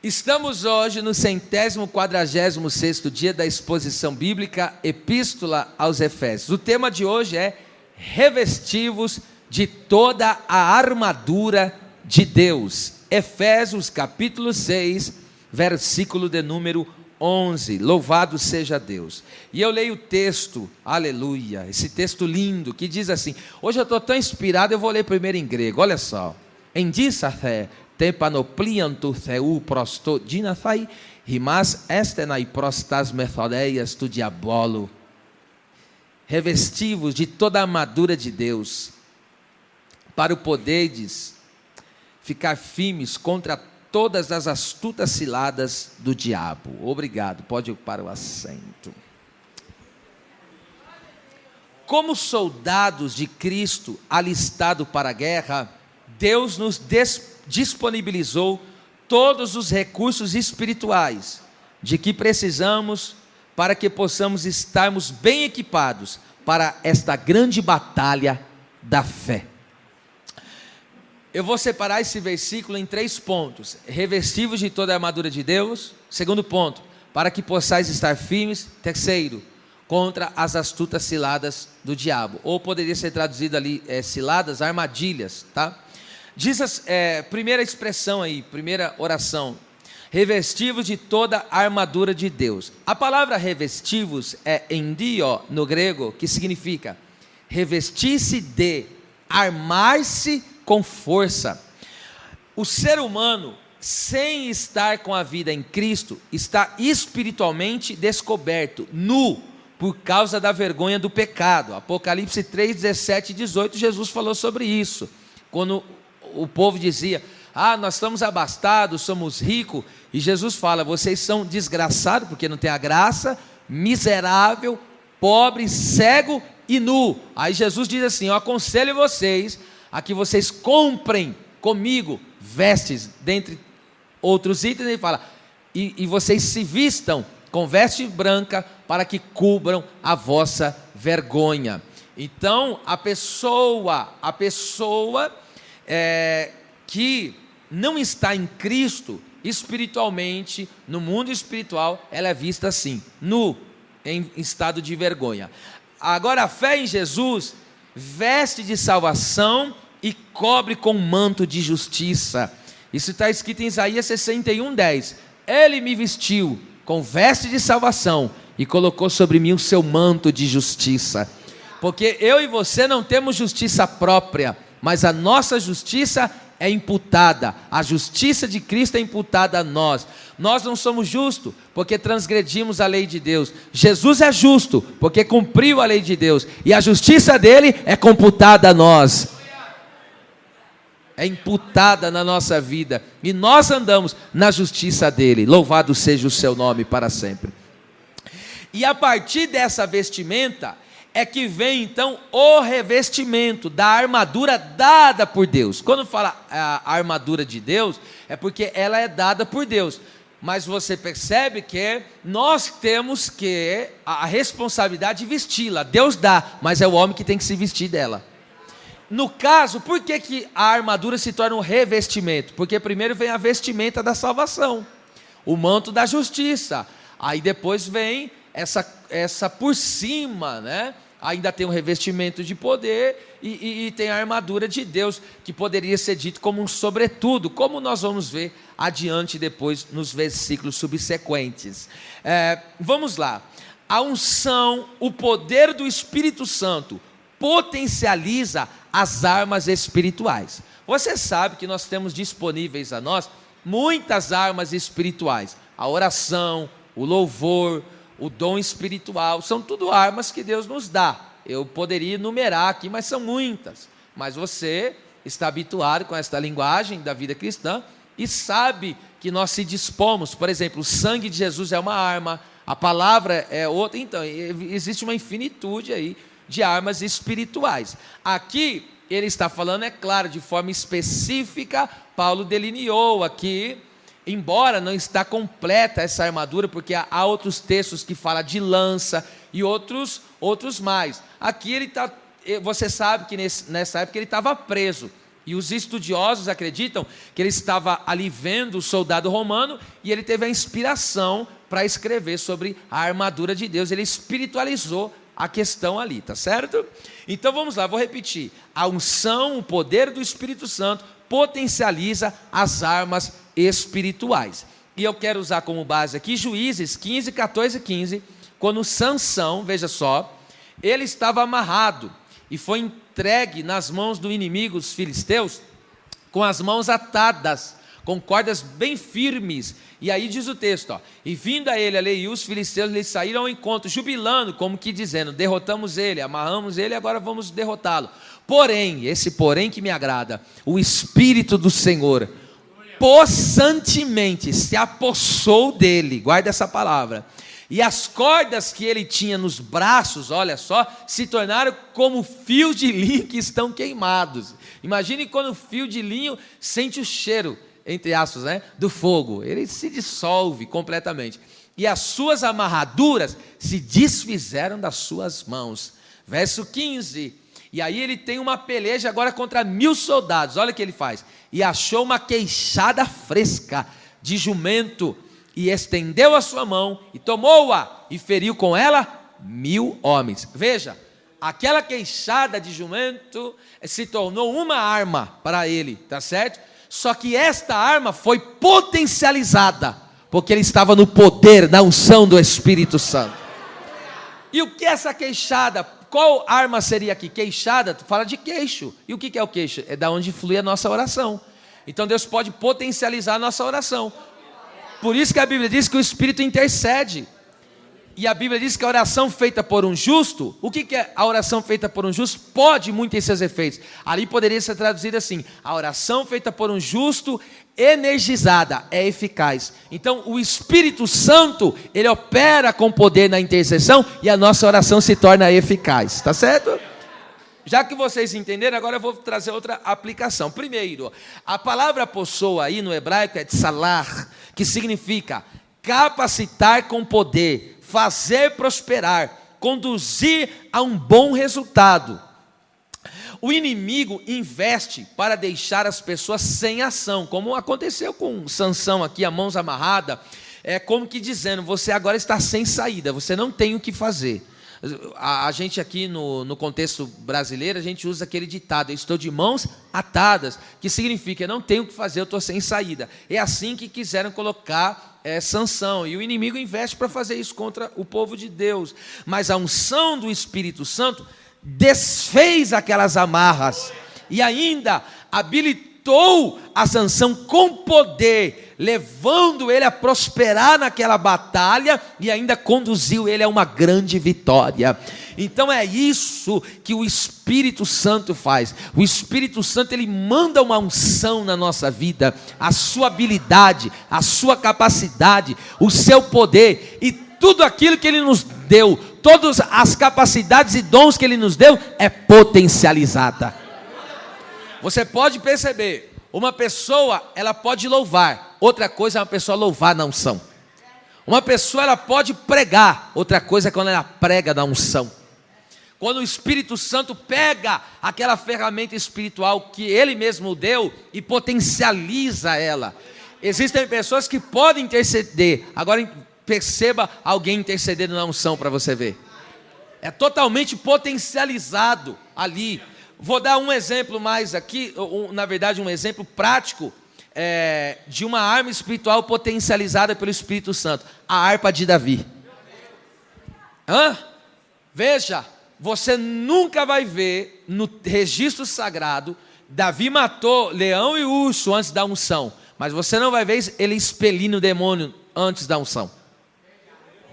Estamos hoje no 146º dia da exposição bíblica Epístola aos Efésios. O tema de hoje é revestivos de toda a armadura de Deus. Efésios capítulo 6, versículo de número 11. Louvado seja Deus. E eu leio o texto, aleluia, esse texto lindo que diz assim. Hoje eu estou tão inspirado, eu vou ler primeiro em grego, olha só. Endísathe te panoplian tu theu prosto dinafai, rimas estenai prostas methodeias tu diabolo. Revestivos de toda a armadura de Deus, para o poderdes ficar firmes contra todas as astutas ciladas do diabo. Obrigado, pode ocupar o assento. Como soldados de Cristo alistado para a guerra, Deus nos disponibilizou todos os recursos espirituais de que precisamos para que possamos estarmos bem equipados para esta grande batalha da fé. Eu vou separar esse versículo em 3 pontos: revestivos de toda a armadura de Deus. Segundo ponto, para que possais estar firmes. Terceiro, contra as astutas ciladas do diabo, ou poderia ser traduzido ali, ciladas, armadilhas, tá? Diz a primeira expressão aí, primeira oração: revestivos de toda a armadura de Deus. A palavra revestivos é endio no grego, que significa revestir-se de, armar-se com força. O ser humano, sem estar com a vida em Cristo, está espiritualmente descoberto, nu, por causa da vergonha do pecado. Apocalipse 3, 17 e 18, Jesus falou sobre isso, quando o povo dizia: nós estamos abastados, somos ricos, e Jesus fala: vocês são desgraçados, porque não tem a graça, miserável, pobre, cego e nu. Aí Jesus diz assim: eu aconselho vocês a que vocês comprem comigo vestes, dentre outros itens. Ele fala: e vocês se vistam com veste branca, para que cubram a vossa vergonha. Então a pessoa que não está em Cristo, espiritualmente, no mundo espiritual, ela é vista assim, nu, em estado de vergonha. Agora a fé em Jesus veste de salvação e cobre com manto de justiça. Isso está escrito em Isaías 61, 10. Ele me vestiu com veste de salvação e colocou sobre mim o seu manto de justiça. Porque eu e você não temos justiça própria, mas a nossa justiça é imputada, a justiça de Cristo é imputada a nós. Nós não somos justos porque transgredimos a lei de Deus. Jesus é justo porque cumpriu a lei de Deus, e a justiça dele é computada a nós, é imputada na nossa vida, e nós andamos na justiça dele. Louvado seja o seu nome para sempre. E a partir dessa vestimenta é que vem então o revestimento da armadura dada por Deus. Quando fala a armadura de Deus, é porque ela é dada por Deus. Mas você percebe que nós temos que a responsabilidade de vesti-la. Deus dá, mas é o homem que tem que se vestir dela. No caso, por que a armadura se torna um revestimento? Porque primeiro vem a vestimenta da salvação, o manto da justiça. Aí depois vem essa por cima, né? Ainda tem um revestimento de poder e tem a armadura de Deus, que poderia ser dito como um sobretudo, como nós vamos ver adiante depois nos versículos subsequentes. Vamos lá. A unção, o poder do Espírito Santo potencializa as armas espirituais. Você sabe que nós temos disponíveis a nós muitas armas espirituais: a oração, o louvor, o dom espiritual, são tudo armas que Deus nos dá. Eu poderia enumerar aqui, mas são muitas. Mas você está habituado com esta linguagem da vida cristã e sabe que nós se dispomos. Por exemplo, o sangue de Jesus é uma arma, a palavra é outra. Então, existe uma infinitude aí de armas espirituais. Aqui, ele está falando, é claro, de forma específica. Paulo delineou aqui, embora não está completa essa armadura, porque há outros textos que falam de lança e outros mais. Aqui ele está, você sabe que nessa época ele estava preso, E os estudiosos acreditam que ele estava ali vendo o soldado romano e ele teve a inspiração para escrever sobre a armadura de Deus. Ele espiritualizou a questão ali, tá certo? Então vamos lá, vou repetir. A unção, o poder do Espírito Santo potencializa as armas espirituais. E eu quero usar como base aqui Juízes 15, 14 e 15, quando Sansão, veja só, ele estava amarrado e foi entregue nas mãos do inimigo, os filisteus, com as mãos atadas, com cordas bem firmes. E aí diz o texto, ó, e vindo a ele ali, e os filisteus lhe saíram ao encontro, jubilando, como que dizendo, derrotamos ele, amarramos ele, agora vamos derrotá-lo. Porém, esse porém que me agrada, o Espírito do Senhor possantemente se apossou dele, guarda essa palavra, e as cordas que ele tinha nos braços, olha só, se tornaram como fios de linho que estão queimados. Imagine quando o fio de linho sente o cheiro, entre aspas, né, do fogo, ele se dissolve completamente, e as suas amarraduras se desfizeram das suas mãos. Verso 15, e aí ele tem uma peleja agora contra 1000 soldados, olha o que ele faz, e achou uma queixada fresca de jumento, e estendeu a sua mão, e tomou-a, e feriu com ela 1000 homens. Veja, aquela queixada de jumento se tornou uma arma para ele, tá certo? Só que esta arma foi potencializada, porque ele estava no poder, na unção do Espírito Santo. E o que é essa queixada? Qual arma seria aqui? Queixada, tu fala de queixo. E o que é o queixo? É da onde flui a nossa oração. Então Deus pode potencializar a nossa oração. Por isso que a Bíblia diz que o Espírito intercede. E a Bíblia diz que a oração feita por um justo, o que é a oração feita por um justo? Pode muito em seus efeitos. Ali poderia ser traduzido assim: a oração feita por um justo, energizada, é eficaz. Então o Espírito Santo, ele opera com poder na intercessão e a nossa oração se torna eficaz, tá certo? Já que vocês entenderam, agora eu vou trazer outra aplicação. Primeiro, a palavra pessoa aí no hebraico é tsalar, que significa capacitar com poder, fazer prosperar, conduzir a um bom resultado. O inimigo investe para deixar as pessoas sem ação, como aconteceu com Sansão aqui, a mãos amarrada, é como que dizendo, você agora está sem saída, você não tem o que fazer. A gente aqui no contexto brasileiro, a gente usa aquele ditado, eu estou de mãos atadas, que significa, eu não tenho o que fazer, eu estou sem saída. É assim que quiseram colocar Sansão, e o inimigo investe para fazer isso contra o povo de Deus. Mas a unção do Espírito Santo desfez aquelas amarras, e ainda habilitou a Sansão com poder, levando ele a prosperar naquela batalha e ainda conduziu ele a uma grande vitória. Então é isso que o Espírito Santo faz. O Espírito Santo, ele manda uma unção na nossa vida, a sua habilidade, a sua capacidade, o seu poder e tudo aquilo que ele nos deu, todas as capacidades e dons que ele nos deu é potencializada. Você pode perceber, uma pessoa, ela pode louvar, outra coisa é uma pessoa louvar na unção. Uma pessoa, ela pode pregar, outra coisa é quando ela prega na unção. Quando o Espírito Santo pega aquela ferramenta espiritual que ele mesmo deu e potencializa ela. Existem pessoas que podem interceder, agora perceba alguém intercedendo na unção para você ver. É totalmente potencializado ali. Vou dar um exemplo mais aqui, na verdade um exemplo prático de uma arma espiritual potencializada pelo Espírito Santo. A harpa de Davi. Veja, você nunca vai ver no registro sagrado, Davi matou leão e urso antes da unção. Mas você não vai ver ele expelindo o demônio antes da unção.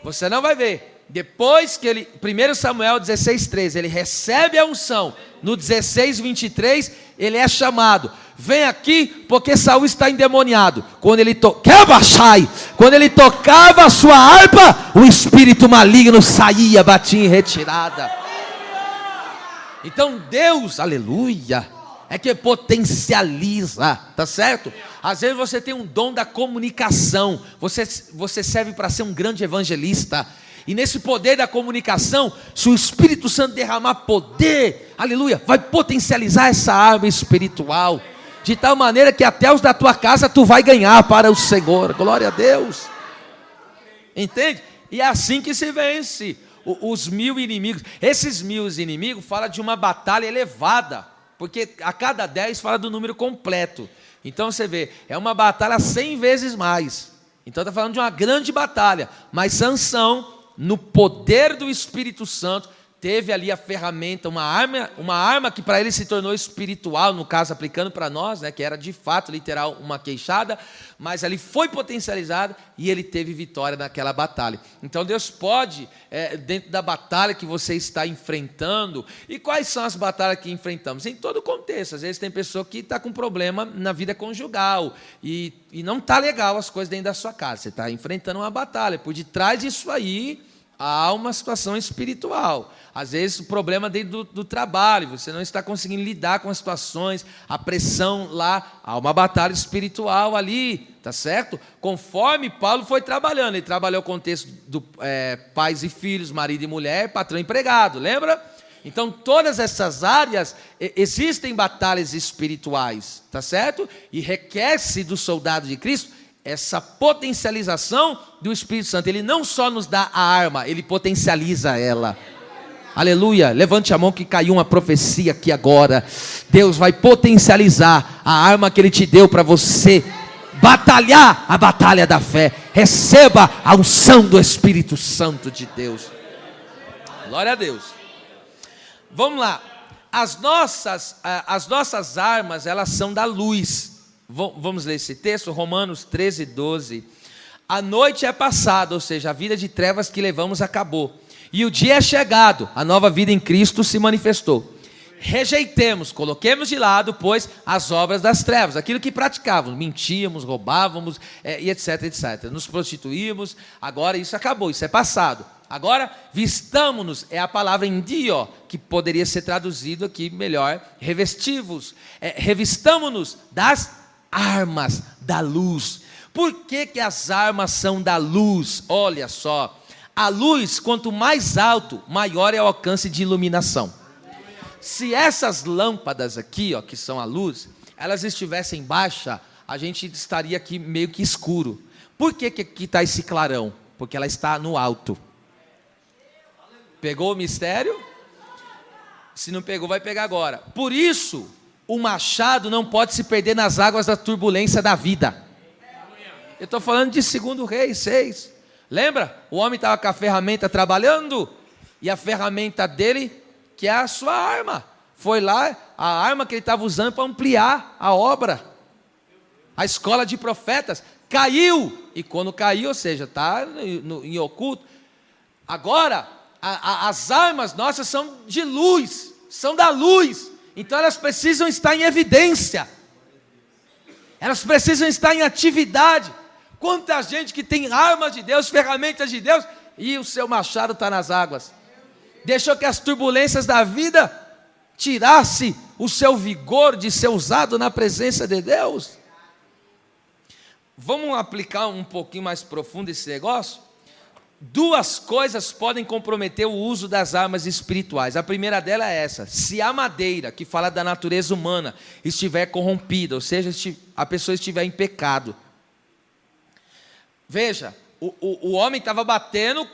Você não vai ver. Depois que ele, 1 Samuel 16:13, ele recebe a unção, no 16:23, ele é chamado, vem aqui, porque Saul está endemoniado. Quando ele quando ele tocava a sua harpa, o espírito maligno saía, batia em retirada. Então Deus, aleluia, é que potencializa, tá certo? Às vezes você tem um dom da comunicação, você serve para ser um grande evangelista. E nesse poder da comunicação, se o Espírito Santo derramar poder, aleluia, vai potencializar essa arma espiritual, de tal maneira que até os da tua casa tu vai ganhar para o Senhor. Glória a Deus. Entende? E é assim que se vence os 1000 inimigos. Esses 1000 inimigos fala de uma batalha elevada, porque a cada 10 fala do número completo. Então você vê, é uma batalha 100 vezes mais. Então está falando de uma grande batalha. Mas Sansão, no poder do Espírito Santo, teve ali a ferramenta, uma arma que para ele se tornou espiritual, no caso aplicando para nós, né, que era de fato, literal, uma queixada, mas ali foi potencializada e ele teve vitória naquela batalha. Então Deus pode, dentro da batalha que você está enfrentando, e quais são as batalhas que enfrentamos? Em todo o contexto. Às vezes tem pessoa que está com problema na vida conjugal, e não está legal as coisas dentro da sua casa, você está enfrentando uma batalha, por detrás disso aí, há uma situação espiritual. Às vezes o problema dentro do trabalho, você não está conseguindo lidar com as situações, a pressão lá, há uma batalha espiritual ali, tá certo? Conforme Paulo foi trabalhando, ele trabalhou o contexto do pais e filhos, marido e mulher, patrão e empregado, lembra? Então todas essas áreas, existem batalhas espirituais, tá certo? E requer-se do soldado de Cristo essa potencialização do Espírito Santo. Ele não só nos dá a arma, ele potencializa ela. Aleluia, levante a mão que caiu uma profecia aqui agora. Deus vai potencializar a arma que Ele te deu para você batalhar a batalha da fé. Receba a unção do Espírito Santo de Deus. Glória a Deus. Vamos lá, as nossas armas, elas são da luz. Vamos ler esse texto, Romanos 13, 12. A noite é passada, ou seja, a vida de trevas que levamos acabou, e o dia é chegado, a nova vida em Cristo se manifestou. Rejeitemos, coloquemos de lado, pois, as obras das trevas, aquilo que praticávamos, mentíamos, roubávamos, e etc, etc. Nos prostituímos, agora isso acabou, isso é passado. Agora, vistamo-nos, é a palavra endio, que poderia ser traduzido aqui melhor, revestivos. Revistamo-nos das armas da luz. Por que as armas são da luz? Olha só, a luz, quanto mais alto, maior é o alcance de iluminação. Se essas lâmpadas aqui, ó, que são a luz, elas estivessem baixa, a gente estaria aqui meio que escuro. Por que aqui está esse clarão? Porque ela está no alto. Pegou o mistério? Se não pegou, vai pegar agora. Por isso, o machado não pode se perder nas águas da turbulência da vida. Eu estou falando de 2 Reis 6. Lembra? O homem estava com a ferramenta trabalhando, e a ferramenta dele, que é a sua arma, foi lá, a arma que ele estava usando para ampliar a obra. A escola de profetas caiu, e quando caiu, ou seja, está em oculto. Agora, as armas nossas são de luz, são da luz, então elas precisam estar em evidência, elas precisam estar em atividade. Quanta gente que tem armas de Deus, ferramentas de Deus, e o seu machado está nas águas. Deixou que as turbulências da vida tirasse o seu vigor de ser usado na presença de Deus. Vamos aplicar um pouquinho mais profundo esse negócio? 2 coisas podem comprometer o uso das armas espirituais. A primeira delas é essa: se a madeira, que fala da natureza humana, estiver corrompida, ou seja, a pessoa estiver em pecado. Veja, o homem estava batendo,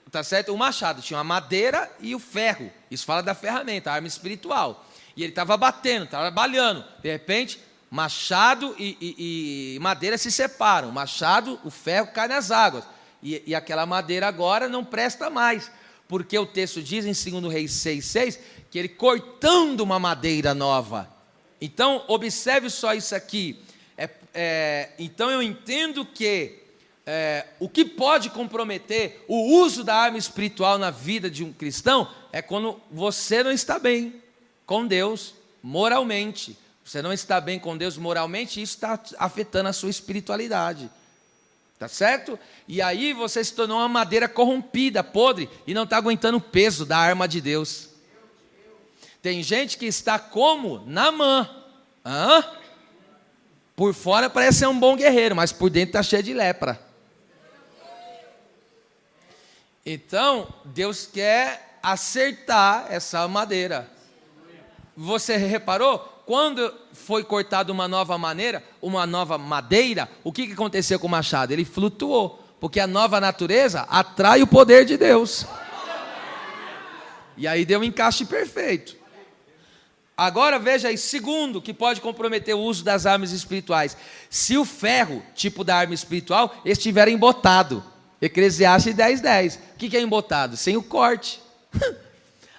tá certo? O machado tinha a madeira e o ferro. Isso fala da ferramenta, a arma espiritual. E ele estava batendo, trabalhando. De repente, machado e madeira se separam. O machado, o ferro cai nas águas. E aquela madeira agora não presta mais. Porque o texto diz em 2 Reis 6,6 que ele cortando uma madeira nova. Então, observe só isso aqui. Então eu entendo que o que pode comprometer o uso da arma espiritual na vida de um cristão é quando você não está bem com Deus moralmente. Você não está bem com Deus moralmente, e isso está afetando a sua espiritualidade. Tá certo? E aí você se tornou uma madeira corrompida, podre, e não está aguentando o peso da arma de Deus. Tem gente que está como Naamã. Por fora parece ser um bom guerreiro, mas por dentro está cheio de lepra. Então, Deus quer acertar essa madeira. Você reparou? Quando foi cortada uma nova madeira, o que aconteceu com o machado? Ele flutuou, porque a nova natureza atrai o poder de Deus. E aí deu um encaixe perfeito. Agora veja aí, segundo, que pode comprometer o uso das armas espirituais. Se o ferro, tipo da arma espiritual, estiver embotado. Eclesiastes 10:10. O que é embotado? Sem o corte.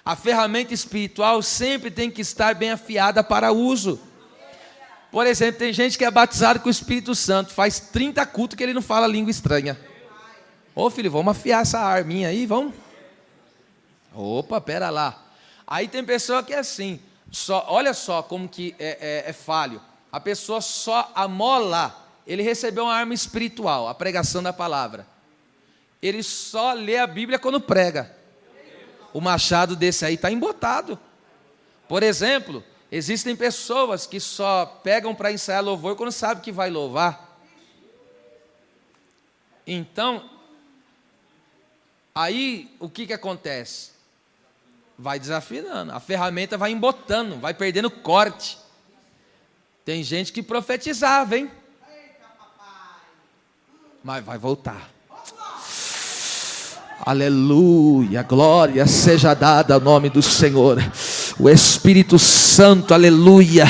A ferramenta espiritual sempre tem que estar bem afiada para uso. Por exemplo, tem gente que é batizado com o Espírito Santo, faz 30 cultos que ele não fala língua estranha. Ô filho, vamos afiar essa arminha aí, vamos? Opa, pera lá. Aí tem pessoa que é assim, olha só como que é falho. A pessoa só amola, ele recebeu uma arma espiritual, a pregação da palavra. Ele só lê a Bíblia quando prega. O machado desse aí está embotado. Por exemplo, existem pessoas que só pegam para ensaiar louvor quando sabem que vai louvar. Então, aí o que acontece? Vai desafinando, a ferramenta vai embotando, vai perdendo corte. Tem gente que profetizava, hein? Mas vai voltar. Aleluia, glória seja dada ao nome do Senhor. O Espírito Santo, aleluia,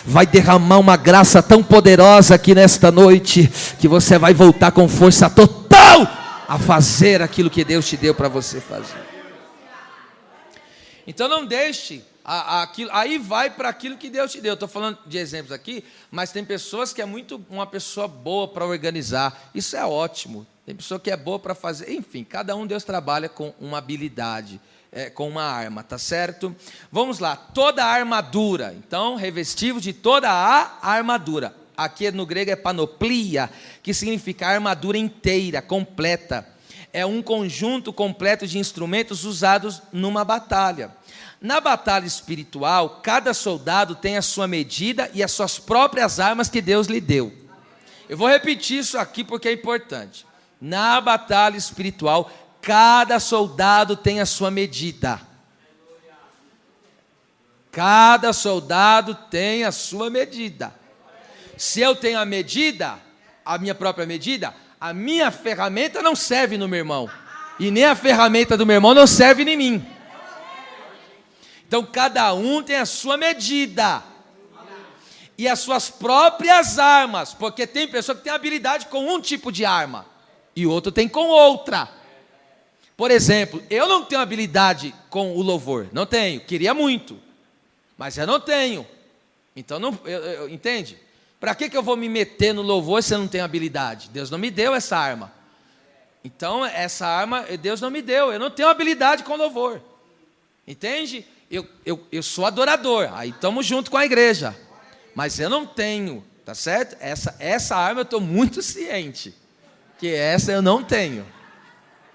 vai derramar uma graça tão poderosa aqui nesta noite, que você vai voltar com força total a fazer aquilo que Deus te deu para você fazer. Então não deixe aquilo, aí vai para aquilo que Deus te deu. Estou falando de exemplos aqui, mas tem pessoas que é muito uma pessoa boa para organizar. Isso é ótimo. Tem pessoa que é boa para fazer. Enfim, cada um Deus trabalha com uma habilidade, com uma arma, tá certo? Vamos lá, toda a armadura. Então, revestivos de toda a armadura. Aqui no grego é panoplia, que significa armadura inteira, completa. É um conjunto completo de instrumentos usados numa batalha. Na batalha espiritual, cada soldado tem a sua medida e as suas próprias armas que Deus lhe deu. Eu vou repetir isso aqui porque é importante. Na batalha espiritual, cada soldado tem a sua medida. Cada soldado tem a sua medida. Se eu tenho a medida, a minha própria medida, a minha ferramenta não serve no meu irmão. E nem a ferramenta do meu irmão não serve em mim. Então cada um tem a sua medida. E as suas próprias armas. Porque tem pessoa que tem habilidade com um tipo de arma. E o outro tem com outra. Por exemplo, eu não tenho habilidade com o louvor. Não tenho. Queria muito. Mas eu não tenho. Então, entende? Para que eu vou me meter no louvor se eu não tenho habilidade? Deus não me deu essa arma. Então, essa arma, Deus não me deu. Eu não tenho habilidade com louvor. Entende? Eu sou adorador. Aí estamos junto com a igreja. Mas eu não tenho. Tá certo? Essa arma eu estou muito ciente. Que essa eu não tenho.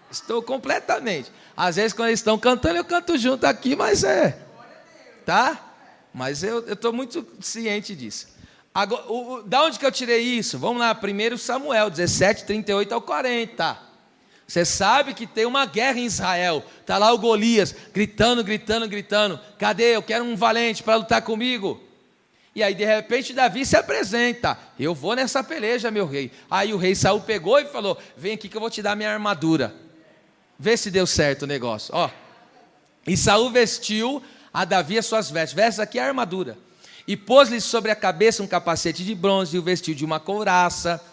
Estou completamente. Às vezes quando eles estão cantando, eu canto junto aqui, mas tá? Mas eu estou muito ciente disso. Agora, da onde que eu tirei isso? Vamos lá, 1 Samuel 17, 38 ao 40. Você sabe que tem uma guerra em Israel. Está lá o Golias, gritando. Cadê? Eu quero um valente para lutar comigo. E aí de repente Davi se apresenta. Eu vou nessa peleja, meu rei. Aí o rei Saul pegou e falou: vem aqui que eu vou te dar minha armadura. Vê se deu certo o negócio. Ó. E Saul vestiu a Davi as suas vestes. Vestes aqui é a armadura. E pôs-lhe sobre a cabeça um capacete de bronze e o vestiu de uma couraça.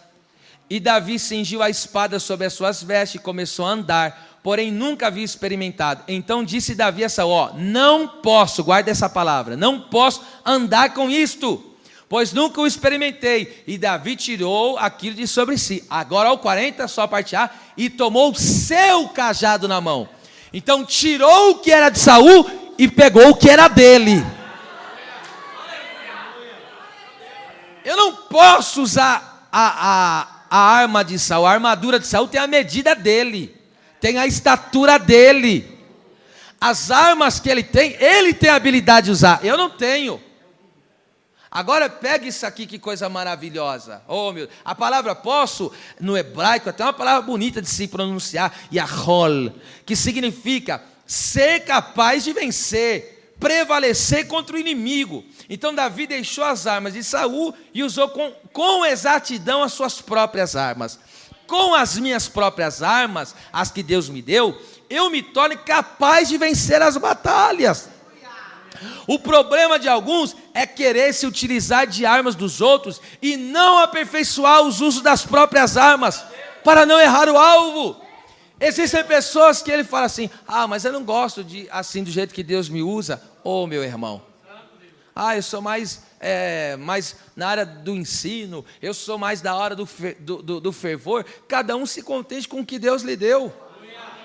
E Davi cingiu a espada sobre as suas vestes e começou a andar. Porém nunca havia experimentado. Então disse Davi a Saul: não posso, guarda essa palavra, não posso andar com isto, pois nunca o experimentei. E Davi tirou aquilo de sobre si. Agora ao 40, só a parte A. E tomou o seu cajado na mão. Então tirou o que era de Saul e pegou o que era dele. Eu não posso usar a arma de Saul. A armadura de Saul tem a medida dele, tem a estatura dele. As armas que ele tem a habilidade de usar. Eu não tenho. Agora pega isso aqui, que coisa maravilhosa. Oh, meu, a palavra posso, no hebraico, até uma palavra bonita de se pronunciar, yahol, que significa ser capaz de vencer, prevalecer contra o inimigo. Então Davi deixou as armas de Saul e usou com exatidão as suas próprias armas. Com as minhas próprias armas, as que Deus me deu, eu me torno capaz de vencer as batalhas. O problema de alguns é querer se utilizar de armas dos outros e não aperfeiçoar os usos das próprias armas, para não errar o alvo. Existem pessoas que ele fala assim: mas eu não gosto de assim do jeito que Deus me usa. Ô meu irmão, eu sou mais na área do ensino, eu sou mais da hora do fervor. Cada um se contente com o que Deus lhe deu.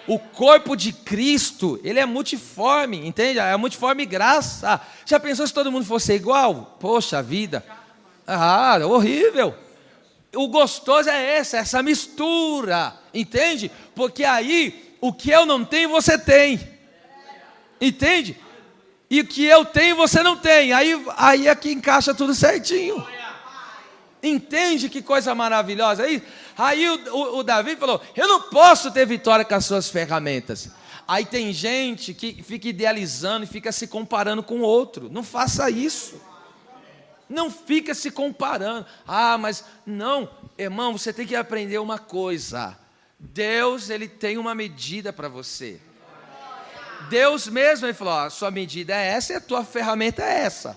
O corpo de Cristo, ele é multiforme, entende? É multiforme graça. Já pensou se todo mundo fosse igual? Poxa vida, horrível. O gostoso é essa mistura, entende? Porque aí, o que eu não tenho, você tem, entende? E o que eu tenho, você não tem. Aí aqui encaixa tudo certinho. Entende que coisa maravilhosa aí? Aí o Davi falou: eu não posso ter vitória com as suas ferramentas. Aí tem gente que fica idealizando e fica se comparando com o outro. Não faça isso. Não fica se comparando. Mas não, irmão, você tem que aprender uma coisa. Deus, ele tem uma medida para você. Deus mesmo, ele falou: a sua medida é essa e a tua ferramenta é essa.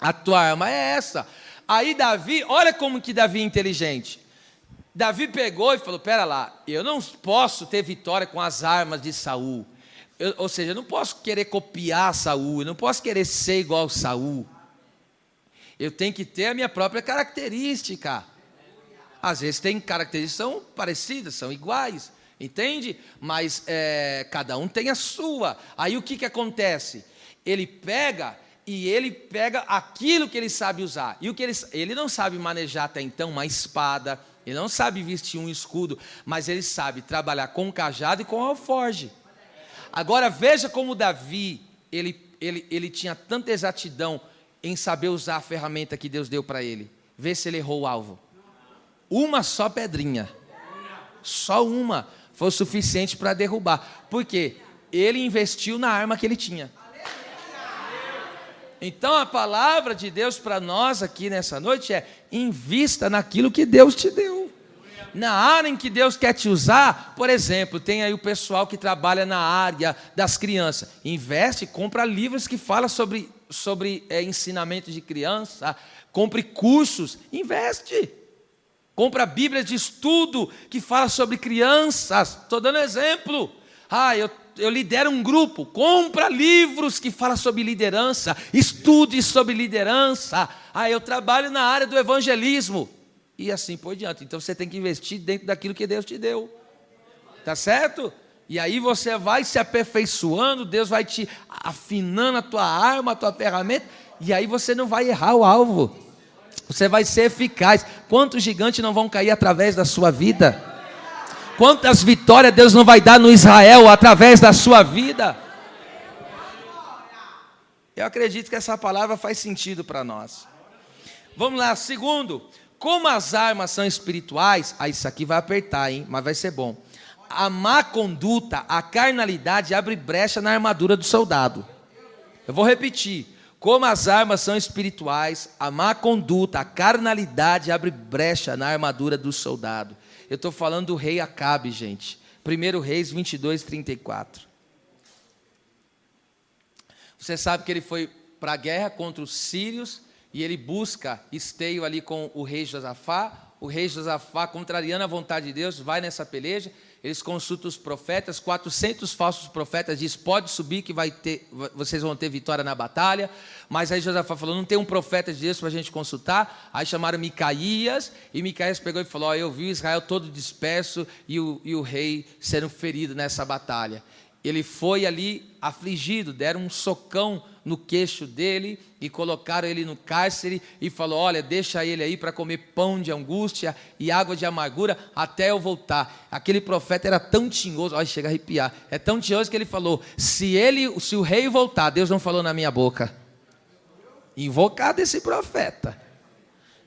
A tua arma é essa. Aí Davi, olha como que Davi é inteligente. Davi pegou e falou: pera lá, eu não posso ter vitória com as armas de Saul. Ou seja, eu não posso querer copiar Saul, eu não posso querer ser igual a Saul. Eu tenho que ter a minha própria característica. Às vezes tem características que são parecidas, são iguais, entende? Mas cada um tem a sua. Aí o que acontece? Ele pega aquilo que ele sabe usar. E o que ele não sabe manejar até então uma espada, ele não sabe vestir um escudo, mas ele sabe trabalhar com o cajado e com o alforje. Agora veja como Davi, ele tinha tanta exatidão em saber usar a ferramenta que Deus deu para ele. Vê se ele errou o alvo. Uma só pedrinha, só uma, foi o suficiente para derrubar. Por quê? Ele investiu na arma que ele tinha. Então a palavra de Deus para nós aqui nessa noite é: invista naquilo que Deus te deu. Na área em que Deus quer te usar. Por exemplo, tem aí o pessoal que trabalha na área das crianças. Investe, compra livros que falam sobre ensinamento de criança. Compre cursos, investe. Compra Bíblias de estudo que fala sobre crianças. Estou dando exemplo. Eu lidero um grupo, compra livros que falam sobre liderança, estude sobre liderança. Eu trabalho na área do evangelismo, e assim por diante. Então você tem que investir dentro daquilo que Deus te deu, tá certo? E aí você vai se aperfeiçoando, Deus vai te afinando a tua arma, a tua ferramenta, e aí você não vai errar o alvo, você vai ser eficaz. Quantos gigantes não vão cair através da sua vida? Quantas vitórias Deus não vai dar no Israel através da sua vida? Eu acredito que essa palavra faz sentido para nós. Vamos lá, segundo, como as armas são espirituais, isso aqui vai apertar, hein? Mas vai ser bom. A má conduta, a carnalidade abre brecha na armadura do soldado. Eu vou repetir. Como as armas são espirituais, a má conduta, a carnalidade abre brecha na armadura do soldado. Eu estou falando do rei Acabe, gente. 1 Reis 22, 34. Você sabe que ele foi para a guerra contra os sírios e ele busca esteio ali com o rei Josafá. O rei Josafá, contrariando a vontade de Deus, vai nessa peleja. Eles consultam os profetas, 400 falsos profetas diz: pode subir que vocês vão ter vitória na batalha. Mas aí Josafá falou: não tem um profeta de Deus para a gente consultar. Aí chamaram Micaías, e Micaías pegou e falou: eu vi Israel todo disperso e o rei sendo ferido nessa batalha. Ele foi ali afligido, deram um socão no queixo dele e colocaram ele no cárcere e falou: olha, deixa ele aí para comer pão de angústia e água de amargura até eu voltar. Aquele profeta era tão tinhoso, olha, chega a arrepiar, é tão tinhoso que ele falou: se o rei voltar, Deus não falou na minha boca. Invocado esse profeta.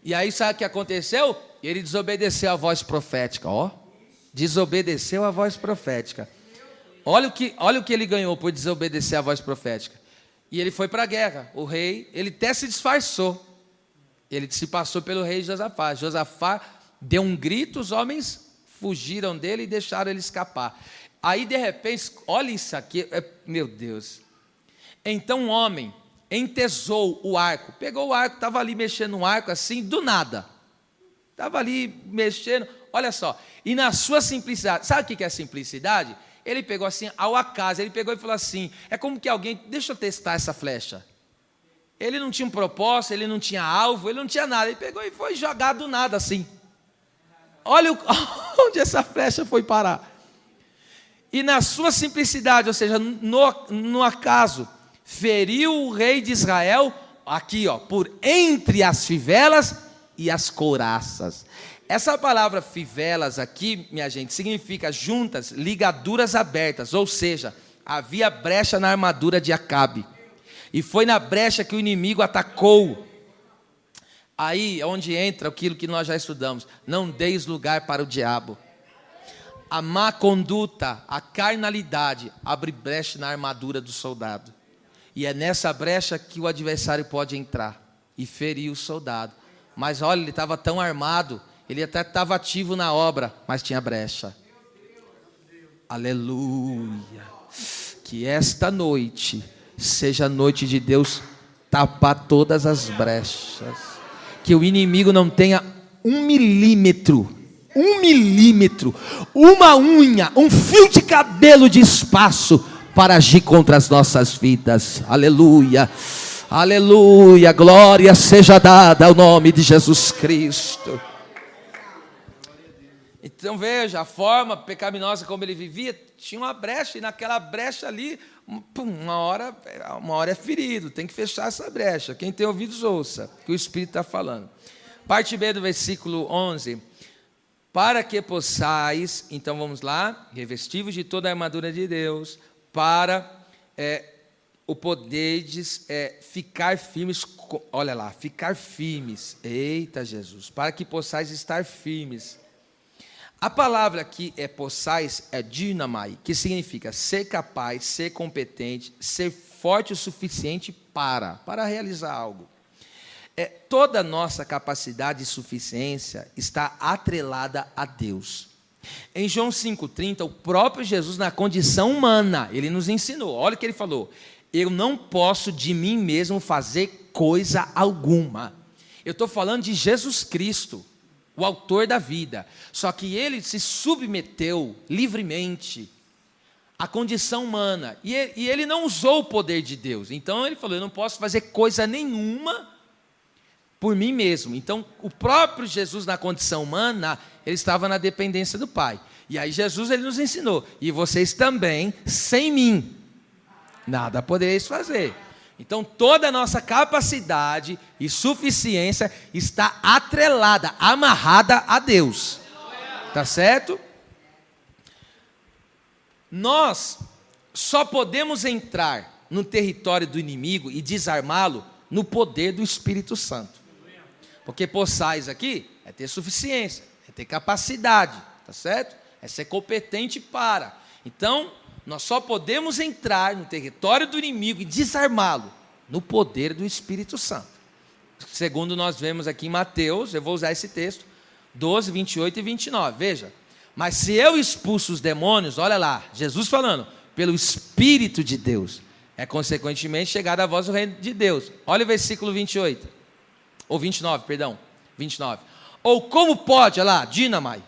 E aí sabe o que aconteceu? Ele desobedeceu a voz profética, ó. Desobedeceu a voz profética. Olha o que ele ganhou por desobedecer a voz profética. E ele foi para a guerra. O rei, ele até se disfarçou. Ele se passou pelo rei Josafá. Josafá deu um grito, os homens fugiram dele e deixaram ele escapar. Aí, de repente, olha isso aqui, meu Deus. Então um homem entesou o arco, pegou o arco, estava ali mexendo no arco assim, do nada. Estava ali mexendo, olha só. E na sua simplicidade, sabe o que é simplicidade? Ele pegou assim, ao acaso, ele pegou e falou assim, é como que alguém, deixa eu testar essa flecha. Ele não tinha um propósito, ele não tinha alvo, ele não tinha nada, ele pegou e foi jogar do nada assim. Olha onde essa flecha foi parar. E na sua simplicidade, ou seja, no acaso, feriu o rei de Israel, aqui ó, por entre as fivelas e as couraças. Essa palavra fivelas aqui, minha gente, significa juntas, ligaduras abertas, ou seja, havia brecha na armadura de Acabe. E foi na brecha que o inimigo atacou. Aí é onde entra aquilo que nós já estudamos. Não deis lugar para o diabo. A má conduta, a carnalidade, abre brecha na armadura do soldado. E é nessa brecha que o adversário pode entrar e ferir o soldado. Mas olha, ele estava tão armado, ele até estava ativo na obra, mas tinha brecha. Aleluia. Que esta noite seja a noite de Deus tapar todas as brechas. Que o inimigo não tenha 1 milímetro, uma unha, um fio de cabelo de espaço para agir contra as nossas vidas. Aleluia, aleluia, glória seja dada ao nome de Jesus Cristo. Então veja, a forma pecaminosa como ele vivia, tinha uma brecha, e naquela brecha ali, uma hora é ferido, tem que fechar essa brecha. Quem tem ouvidos ouça, que o Espírito está falando. Parte B do versículo 11. Para que possais, então vamos lá, revestivos de toda a armadura de Deus, para o poderdes ficar firmes, olha lá, ficar firmes, eita Jesus, para que possais estar firmes. A palavra aqui possais, é dinamai, que significa ser capaz, ser competente, ser forte o suficiente para realizar algo. Toda a nossa capacidade e suficiência está atrelada a Deus. Em João 5,30, o próprio Jesus, na condição humana, ele nos ensinou, olha o que ele falou: eu não posso de mim mesmo fazer coisa alguma. Eu estou falando de Jesus Cristo, o autor da vida, só que ele se submeteu livremente à condição humana, e ele não usou o poder de Deus. Então ele falou: eu não posso fazer coisa nenhuma por mim mesmo. Então o próprio Jesus, na condição humana, ele estava na dependência do Pai. E aí Jesus, ele nos ensinou: e vocês também, sem mim, nada podereis fazer. Então toda a nossa capacidade e suficiência está atrelada, amarrada a Deus. Tá certo? Nós só podemos entrar no território do inimigo e desarmá-lo no poder do Espírito Santo. Porque possais aqui é ter suficiência, é ter capacidade, tá certo? É ser competente para. Então, nós só podemos entrar no território do inimigo e desarmá-lo no poder do Espírito Santo. Segundo nós vemos aqui em Mateus, eu vou usar esse texto, 12, 28 e 29, veja. Mas se eu expulso os demônios, olha lá, Jesus falando, pelo Espírito de Deus, é consequentemente chegada a voz do reino de Deus. Olha o versículo 28, ou 29, perdão, 29. Ou como pode, olha lá, dinamai,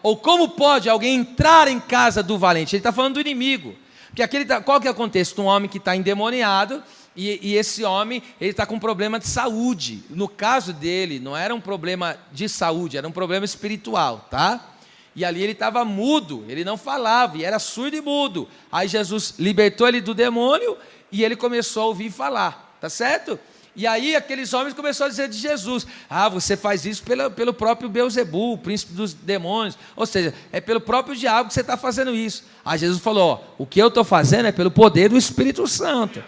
ou como pode alguém entrar em casa do valente? Ele está falando do inimigo, porque qual que é o contexto? Um homem que está endemoniado, e esse homem, ele está com um problema de saúde. No caso dele, não era um problema de saúde, era um problema espiritual, tá? E ali ele estava mudo, ele não falava, e era surdo e mudo. Aí Jesus libertou ele do demônio, e ele começou a ouvir falar, tá certo? E aí aqueles homens começaram a dizer de Jesus: ah, você faz isso pelo próprio Beelzebul, o príncipe dos demônios, ou seja, é pelo próprio diabo que você está fazendo isso. Aí Jesus falou: o que eu estou fazendo é pelo poder do Espírito Santo.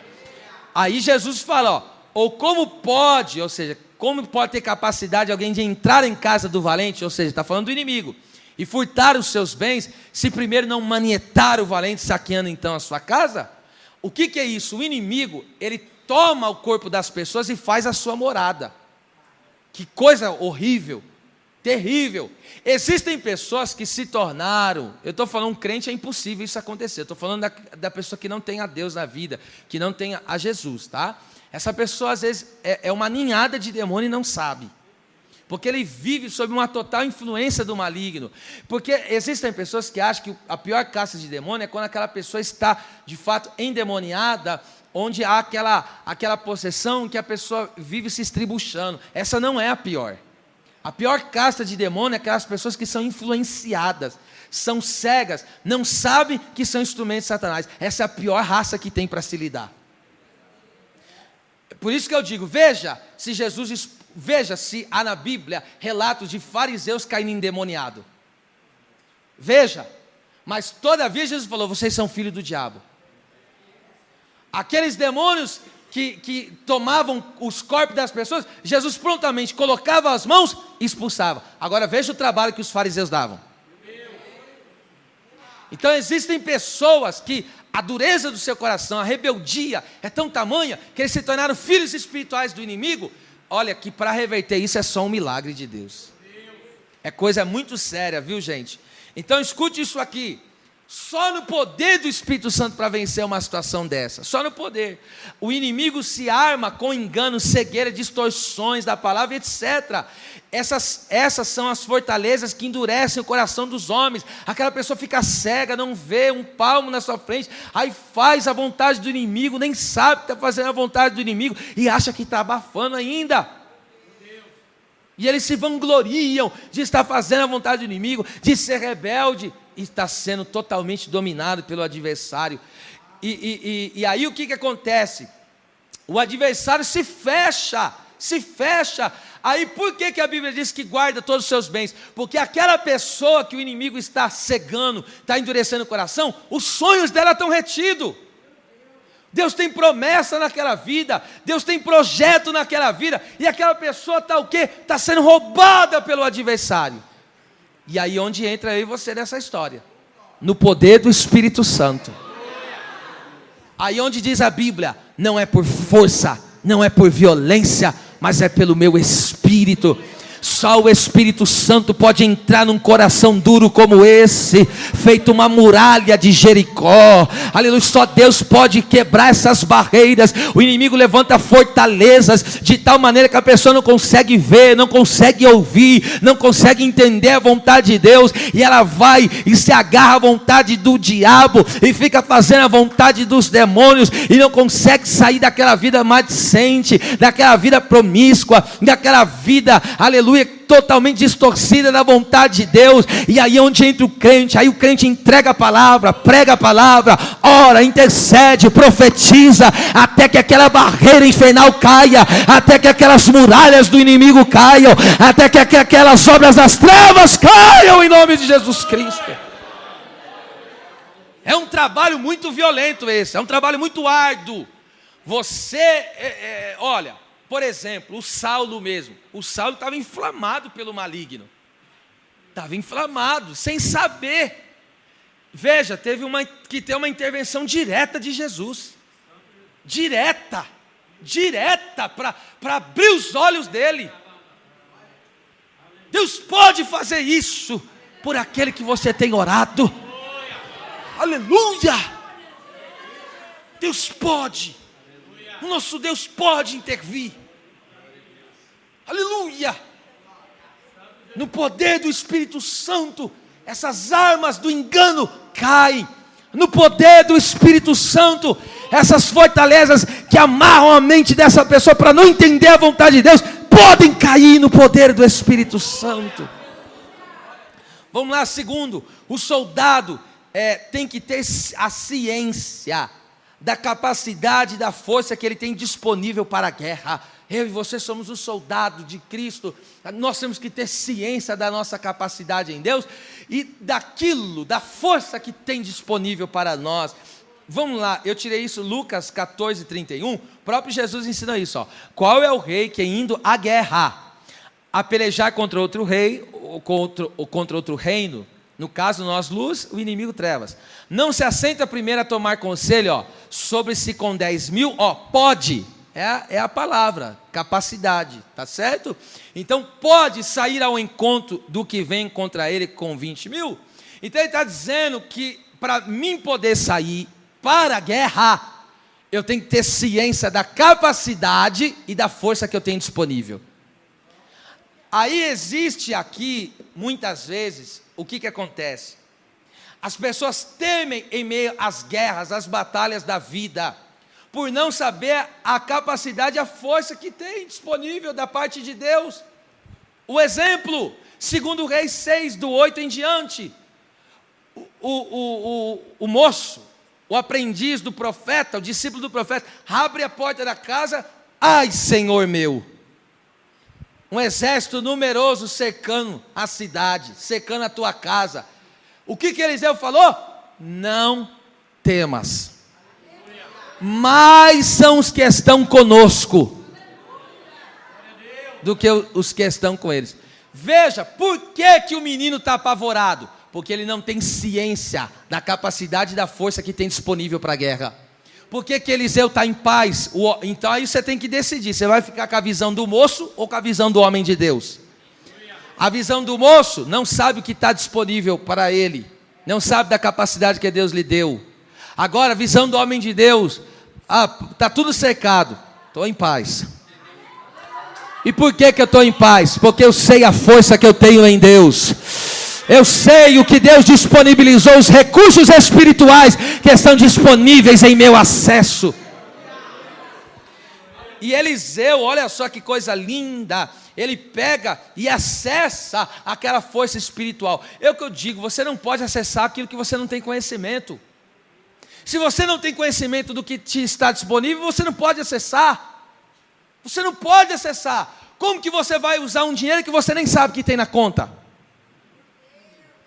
Aí Jesus fala: Ou como pode, ou seja, como pode ter capacidade alguém de entrar em casa do valente, ou seja, está falando do inimigo, e furtar os seus bens, se primeiro não manietar o valente, saqueando então a sua casa? O que é isso? O inimigo, ele toma o corpo das pessoas e faz a sua morada. Que coisa horrível, terrível. Existem pessoas que se tornaram, eu estou falando, um crente é impossível isso acontecer, eu estou falando da pessoa que não tem a Deus na vida, que não tem a Jesus, tá? Essa pessoa às vezes é uma ninhada de demônio e não sabe, porque ele vive sob uma total influência do maligno. Porque existem pessoas que acham que a pior caça de demônio é quando aquela pessoa está de fato endemoniada, onde há aquela possessão que a pessoa vive se estribuchando. Essa não é a pior. A pior casta de demônio é aquelas pessoas que são influenciadas, são cegas, não sabem que são instrumentos de Satanás. Essa é a pior raça que tem para se lidar. Por isso que eu digo, veja se há na Bíblia relatos de fariseus caindo endemoniados. Veja, mas todavia Jesus falou, vocês são filhos do diabo. Aqueles demônios que tomavam os corpos das pessoas, Jesus prontamente colocava as mãos e expulsava. Agora veja o trabalho que os fariseus davam. Então existem pessoas que a dureza do seu coração, a rebeldia é tão tamanha que eles se tornaram filhos espirituais do inimigo. Olha, que para reverter isso é só um milagre de Deus. É coisa muito séria, viu, gente? Então escute isso aqui. Só no poder do Espírito Santo para vencer uma situação dessa. Só no poder. O inimigo se arma com engano, cegueira, distorções da palavra, etc. Essas são as fortalezas que endurecem o coração dos homens. Aquela pessoa fica cega, não vê um palmo na sua frente, aí faz a vontade do inimigo, nem sabe que está fazendo a vontade do inimigo e acha que está abafando ainda. E eles se vangloriam de estar fazendo a vontade do inimigo, de ser rebelde, e está sendo totalmente dominado pelo adversário. E aí o que acontece? O adversário se fecha. Aí por que a Bíblia diz que guarda todos os seus bens? Porque aquela pessoa que o inimigo está cegando, está endurecendo o coração, os sonhos dela estão retidos. Deus tem promessa naquela vida, Deus tem projeto naquela vida, e aquela pessoa está o quê? Está sendo roubada pelo adversário. E aí onde entra eu e você nessa história? No poder do Espírito Santo. Aí onde diz a Bíblia, não é por força, não é por violência, mas é pelo meu Espírito. Só o Espírito Santo pode entrar num coração duro como esse, feito uma muralha de Jericó. Aleluia, só Deus pode quebrar essas barreiras. O inimigo levanta fortalezas de tal maneira que a pessoa não consegue ver, não consegue ouvir, não consegue entender a vontade de Deus, e ela vai e se agarra à vontade do diabo e fica fazendo a vontade dos demônios e não consegue sair daquela vida maledicente, daquela vida promíscua, daquela vida, aleluia, totalmente distorcida da vontade de Deus. E aí onde entra o crente, aí o crente entrega a palavra, prega a palavra, ora, intercede, profetiza, até que aquela barreira infernal caia, até que aquelas muralhas do inimigo caiam, até que aquelas obras das trevas caiam, em nome de Jesus Cristo. É um trabalho muito violento esse, é um trabalho muito árduo. Você, olha, por exemplo, o Saulo mesmo. O Saulo estava inflamado pelo maligno. Estava inflamado, sem saber. Veja, teve que ter uma intervenção direta de Jesus. Direta para abrir os olhos dele. Deus pode fazer isso por aquele que você tem orado. Aleluia! Deus pode. O nosso Deus pode intervir. Aleluia! No poder do Espírito Santo, essas armas do engano caem. No poder do Espírito Santo, essas fortalezas que amarram a mente dessa pessoa para não entender a vontade de Deus, podem cair no poder do Espírito Santo. Vamos lá, segundo, o soldado tem que ter a ciência da capacidade, da força que ele tem disponível para a guerra. Eu e você somos o soldado de Cristo. Nós temos que ter ciência da nossa capacidade em Deus e da força que tem disponível para nós. vamos lá, eu tirei isso, Lucas 14, 31, o próprio Jesus ensina isso, ó. Qual é o rei que indo à guerra, a pelejar contra outro rei, ou contra outro reino, no caso nós luz, o inimigo trevas, não se assenta primeiro a tomar conselho, ó, sobre se com 10.000, ó, pode, é a palavra, capacidade, tá certo? Então pode sair ao encontro do que vem contra ele com 20.000, então ele está dizendo que para mim poder sair para a guerra, eu tenho que ter ciência da capacidade e da força que eu tenho disponível. Aí existe aqui, muitas vezes, o que acontece? As pessoas temem em meio às guerras, às batalhas da vida, por não saber a capacidade e a força que tem disponível da parte de Deus. O exemplo, segundo Reis 6, do 8 em diante, o moço, o aprendiz do profeta, o discípulo do profeta, abre a porta da casa, ai Senhor meu, um exército numeroso cercando a cidade, cercando a tua casa. O que Eliseu falou? Não temas, mais são os que estão conosco do que os que estão com eles. Veja, por que o menino está apavorado? Porque ele não tem ciência da capacidade e da força que tem disponível para a guerra. Por que Eliseu está em paz? Então aí você tem que decidir, você vai ficar com a visão do moço ou com a visão do homem de Deus? A visão do moço não sabe o que está disponível para ele, não sabe da capacidade que Deus lhe deu. Agora a visão do homem de Deus, está tudo cercado, estou em paz. E por que eu estou em paz? Porque eu sei a força que eu tenho em Deus. Eu sei o que Deus disponibilizou, os recursos espirituais que estão disponíveis em meu acesso. E Eliseu, olha só que coisa linda, ele pega e acessa aquela força espiritual. É o que eu digo, você não pode acessar aquilo que você não tem conhecimento. Se você não tem conhecimento do que te está disponível, você não pode acessar. Você não pode acessar. Como que você vai usar um dinheiro que você nem sabe que tem na conta?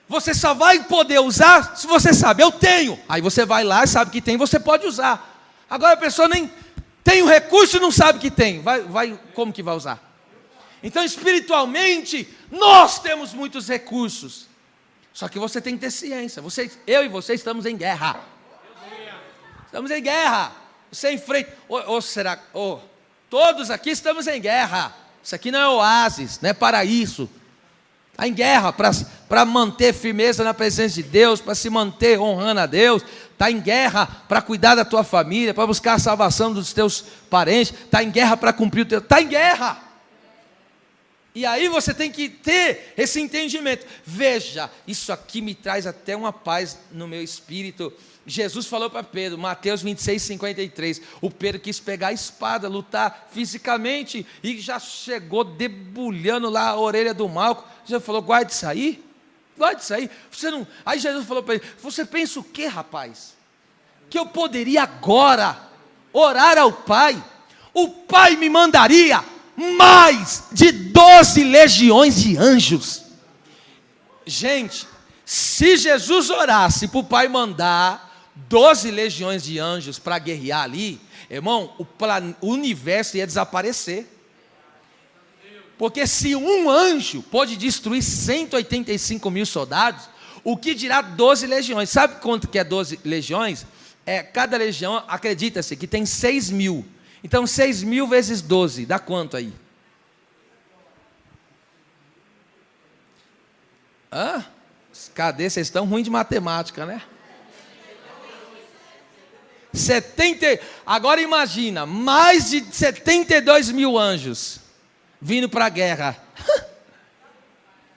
Você só vai poder usar se você sabe, eu tenho. Aí você vai lá e sabe que tem, você pode usar. Agora a pessoa nem tem o recurso e não sabe que tem. Como que vai usar? Então espiritualmente, nós temos muitos recursos. Só que você tem que ter ciência. Eu e você estamos em guerra. Estamos em guerra. Você enfrenta. Todos aqui estamos em guerra. Isso aqui não é oásis, não é paraíso. Está em guerra para manter firmeza na presença de Deus, para se manter honrando a Deus. Está em guerra para cuidar da tua família, para buscar a salvação dos teus parentes. Está em guerra para cumprir o teu... Está em guerra. E aí você tem que ter esse entendimento. Veja, isso aqui me traz até uma paz no meu espírito. Jesus falou para Pedro, Mateus 26, 53, o Pedro quis pegar a espada, lutar fisicamente, e já chegou debulhando lá a orelha do Malco. Jesus falou, guarde isso aí, você não... Aí Jesus falou para ele, você pensa o que, rapaz? Que eu poderia agora orar ao Pai, o Pai me mandaria mais de 12 legiões de anjos. Gente, se Jesus orasse para o Pai mandar 12 legiões de anjos para guerrear ali, irmão, o universo ia desaparecer. Porque se um anjo pode destruir 185.000 soldados, o que dirá 12 legiões? Sabe quanto que é 12 legiões? Cada legião, acredita-se, que tem 6.000. Então 6.000 vezes 12, dá quanto aí? Cadê? Vocês estão ruins de matemática, né? Agora imagina, mais de 72.000 anjos vindo para a guerra.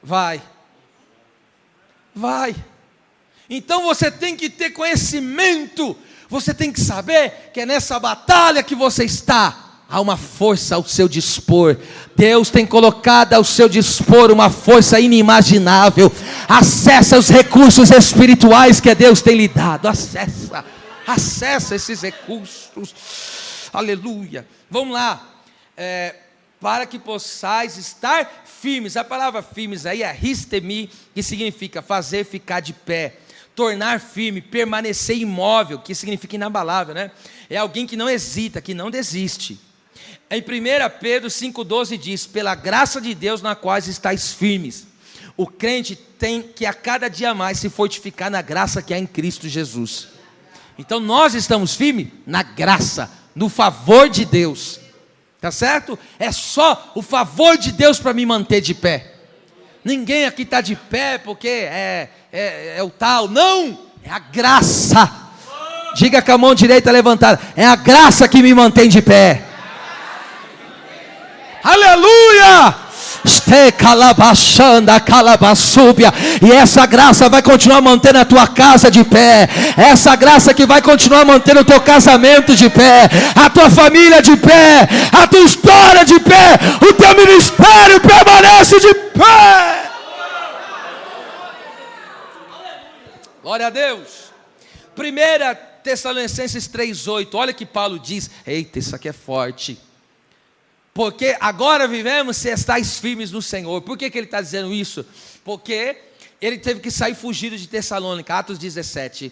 Vai. Então você tem que ter conhecimento, você tem que saber que é nessa batalha que você está. Há uma força ao seu dispor. Deus tem colocado ao seu dispor uma força inimaginável. Acessa os recursos espirituais que Deus tem lhe dado. Acessa esses recursos. Aleluia. Vamos lá. Para que possais estar firmes. A palavra firmes aí é ristemi, que significa fazer ficar de pé. tornar firme, permanecer imóvel, que significa inabalável, né? É alguém que não hesita, que não desiste. Em 1 Pedro 5,12 diz: pela graça de Deus na qual estáis firmes. O crente tem que a cada dia mais se fortificar na graça que há em Cristo Jesus. Então nós estamos firmes na graça, no favor de Deus. Tá certo? É só o favor de Deus para me manter de pé. Ninguém aqui está de pé porque é o tal. Não, é a graça. Diga com a mão direita levantada: é a graça que me mantém de pé. Aleluia! E essa graça vai continuar mantendo a tua casa de pé. Essa graça que vai continuar mantendo o teu casamento de pé, a tua família de pé, a tua história de pé, o teu ministério permanece de pé. Glória a Deus. 1 Tessalonicenses 3,8. Olha que Paulo diz. Eita, isso aqui é forte. Porque agora vivemos se estáis firmes no Senhor. Por que ele está dizendo isso? Porque ele teve que sair fugido de Tessalônica, Atos 17.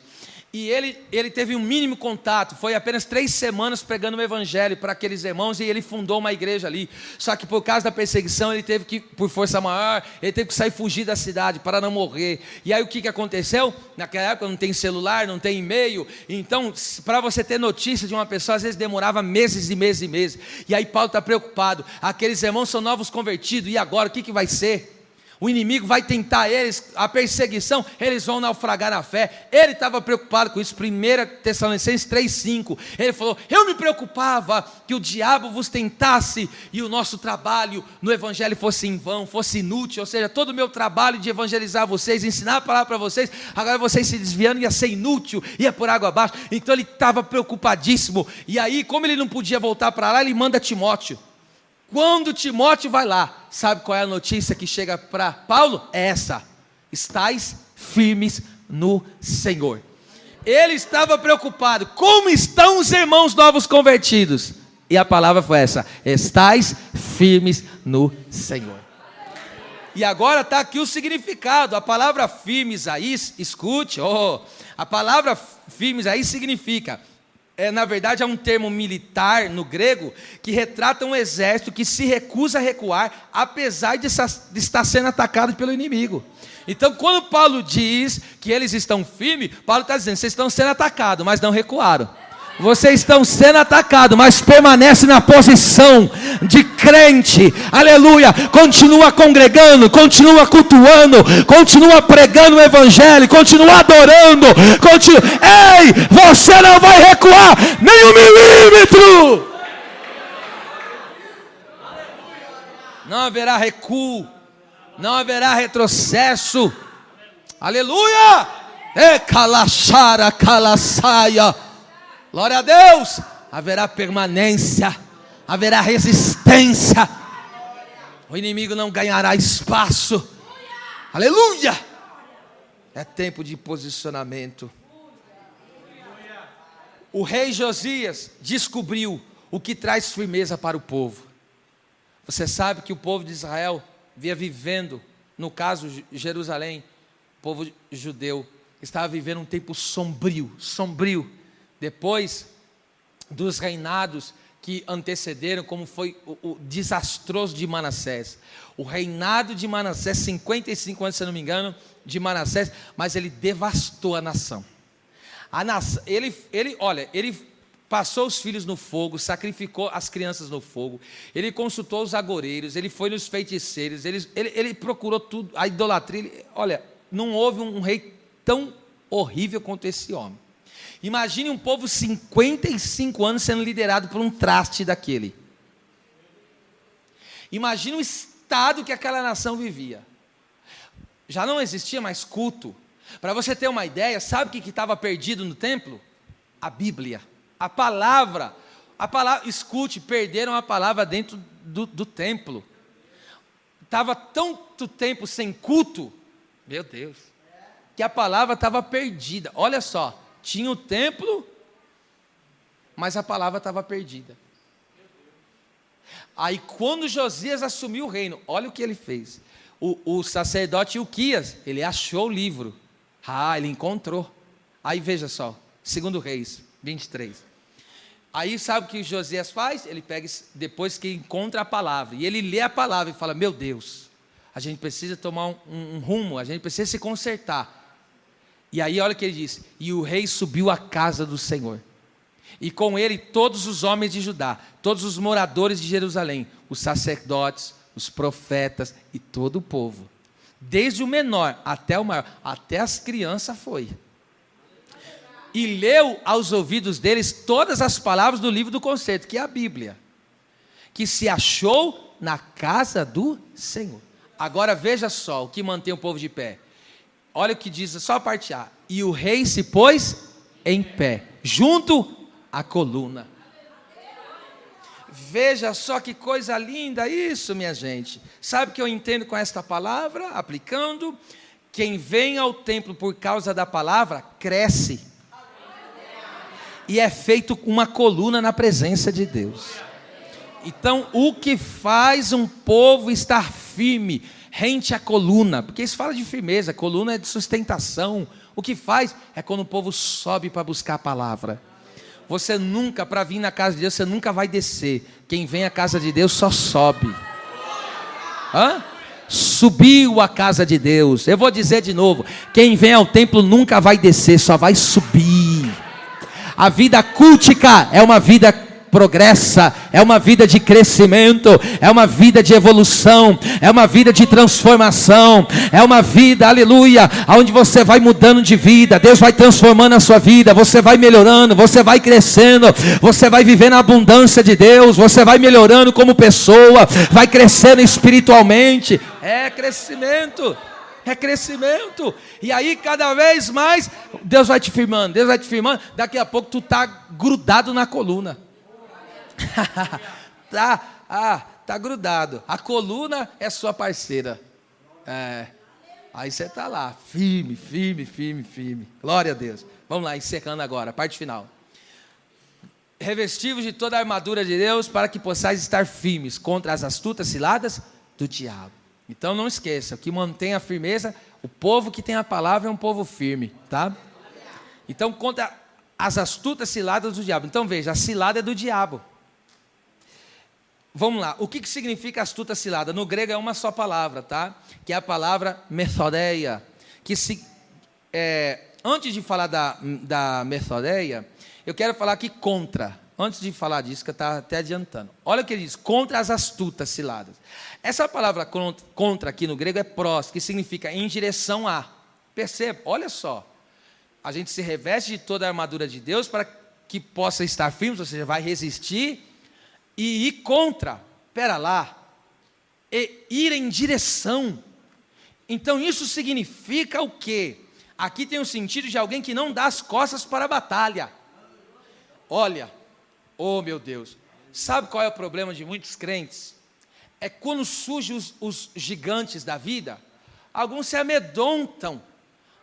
E ele teve um mínimo contato, foi apenas 3 semanas pregando o evangelho para aqueles irmãos, e ele fundou uma igreja ali. Só que por causa da perseguição, ele teve que, por força maior, ele teve que sair fugir da cidade para não morrer. E aí o que aconteceu? Naquela época não tem celular, não tem e-mail, então para você ter notícia de uma pessoa, às vezes demorava meses e meses e meses. E aí Paulo está preocupado, aqueles irmãos são novos convertidos, e agora o que vai ser? O inimigo vai tentar eles, a perseguição, eles vão naufragar na fé. Ele estava preocupado com isso. 1 Tessalonicenses 3,5. Ele falou: eu me preocupava que o diabo vos tentasse e o nosso trabalho no evangelho fosse em vão, fosse inútil. Ou seja, todo o meu trabalho de evangelizar vocês, ensinar a palavra para vocês, agora vocês se desviando, ia ser inútil, ia por água abaixo. Então ele estava preocupadíssimo. E aí, como ele não podia voltar para lá, ele manda Timóteo. Quando Timóteo vai lá, sabe qual é a notícia que chega para Paulo? É essa: estais firmes no Senhor. Ele estava preocupado, como estão os irmãos novos convertidos? E a palavra foi essa: estais firmes no Senhor. E agora está aqui o significado. A palavra firmes aí, escute, a palavra firmes aí significa... na verdade é um termo militar no grego que retrata um exército que se recusa a recuar apesar de estar sendo atacado pelo inimigo. Então quando Paulo diz que eles estão firmes, Paulo está dizendo: vocês estão sendo atacados, mas não recuaram. Vocês estão sendo atacados, mas permanece na posição de crente, aleluia. Continua congregando, continua cultuando, continua pregando o evangelho, continua adorando, Ei, você não vai recuar nem 1 milímetro. Não haverá recuo, não haverá retrocesso, aleluia. E calaçara, calaçaia. Glória a Deus, haverá permanência, haverá resistência, o inimigo não ganhará espaço, aleluia. É tempo de posicionamento. O rei Josias descobriu o que traz firmeza para o povo. Você sabe que o povo de Israel vinha vivendo, no caso Jerusalém, o povo judeu, estava vivendo um tempo sombrio. Depois dos reinados que antecederam, como foi o desastroso de Manassés. O reinado de Manassés, 55 anos, se não me engano, de Manassés, mas ele devastou a nação. Ele passou os filhos no fogo, sacrificou as crianças no fogo, ele consultou os agoureiros, ele foi nos feiticeiros, ele procurou tudo, a idolatria. Olha, não houve um rei tão horrível quanto esse homem. Imagine um povo 55 anos sendo liderado por um traste daquele. Imagine o estado que aquela nação vivia. Já não existia mais culto. Para você ter uma ideia, sabe o que estava perdido no templo? A Bíblia, a palavra, escute, perderam a palavra dentro do templo. Estava tanto tempo sem culto, meu Deus, que a palavra estava perdida. Olha só, tinha o templo, mas a palavra estava perdida. Aí quando Josias assumiu o reino, olha o que ele fez. O sacerdote Ilquias, ele achou o livro. Ah, ele encontrou. Aí veja só, 2 Reis 23. Aí sabe o que Josias faz? Ele pega, depois que encontra a palavra, e ele lê a palavra e fala: meu Deus, a gente precisa tomar um rumo, a gente precisa se consertar. E aí olha o que ele diz: e o rei subiu à casa do Senhor, e com ele todos os homens de Judá, todos os moradores de Jerusalém, os sacerdotes, os profetas e todo o povo, desde o menor até o maior, até as crianças foi. E leu aos ouvidos deles todas as palavras do livro do concerto, que é a Bíblia, que se achou na casa do Senhor. Agora veja só o que mantém o povo de pé. Olha o que diz, só a parte A. E o rei se pôs em pé, junto à coluna. Veja só que coisa linda isso, minha gente. Sabe o que eu entendo com esta palavra? Aplicando: quem vem ao templo por causa da palavra, cresce. E é feito uma coluna na presença de Deus. Então, o que faz um povo estar firme, rente à coluna, porque isso fala de firmeza, coluna é de sustentação. O que faz é quando o povo sobe para buscar a palavra. Você nunca, para vir na casa de Deus, você nunca vai descer. Quem vem à casa de Deus só sobe. Subiu à casa de Deus. Eu vou dizer de novo: quem vem ao templo nunca vai descer, só vai subir. A vida cultica é uma vida progressa, é uma vida de crescimento, é uma vida de evolução, é uma vida de transformação, é uma vida, aleluia, onde você vai mudando de vida, Deus vai transformando a sua vida, você vai melhorando, você vai crescendo, você vai vivendo a abundância de Deus, você vai melhorando como pessoa, vai crescendo espiritualmente. É crescimento. É crescimento. E aí cada vez mais Deus vai te firmando, Deus vai te firmando. Daqui a pouco tu tá grudado na coluna. tá grudado. A coluna é sua parceira. Aí você tá lá, firme. Glória a Deus. Vamos lá, encerrando agora, a parte final. Revestivos de toda a armadura de Deus, para que possais estar firmes contra as astutas ciladas do diabo. Então não esqueça, o que mantém a firmeza, o povo que tem a palavra é um povo firme, tá? Então contra as astutas ciladas do diabo. Então veja, a cilada é do diabo. Vamos lá, o que significa astuta cilada? No grego é uma só palavra, tá? Que é a palavra methodeia. Antes de falar da methodeia, eu quero falar aqui contra. Antes de falar disso, que eu estava até adiantando. Olha o que ele diz: contra as astutas ciladas. Essa palavra contra aqui no grego é prós, que significa em direção a. Perceba, olha só. A gente se reveste de toda a armadura de Deus para que possa estar firme, ou seja, vai resistir e ir contra. Espera lá. E ir em direção. Então isso significa o quê? Aqui tem o sentido de alguém que não dá as costas para a batalha. Olha, oh meu Deus, sabe qual é o problema de muitos crentes? É quando surgem os gigantes da vida, alguns se amedrontam,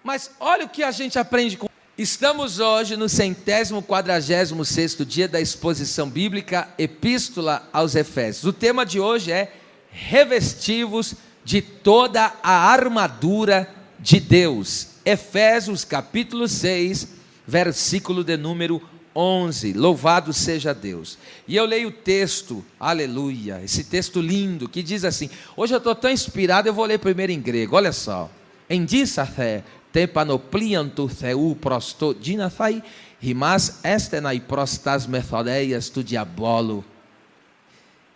mas olha o que a gente aprende com... Estamos hoje no 146º dia da exposição bíblica Epístola aos Efésios. O tema de hoje é revestivos de toda a armadura de Deus. Efésios capítulo 6, versículo de número 11, louvado seja Deus. E eu leio o texto, aleluia, esse texto lindo, que diz assim, hoje eu estou tão inspirado, eu vou ler primeiro em grego, olha só. Endísathe, te panopliantu theu prosto dinathai, rimas estenai prostas methodeias tu diabolo.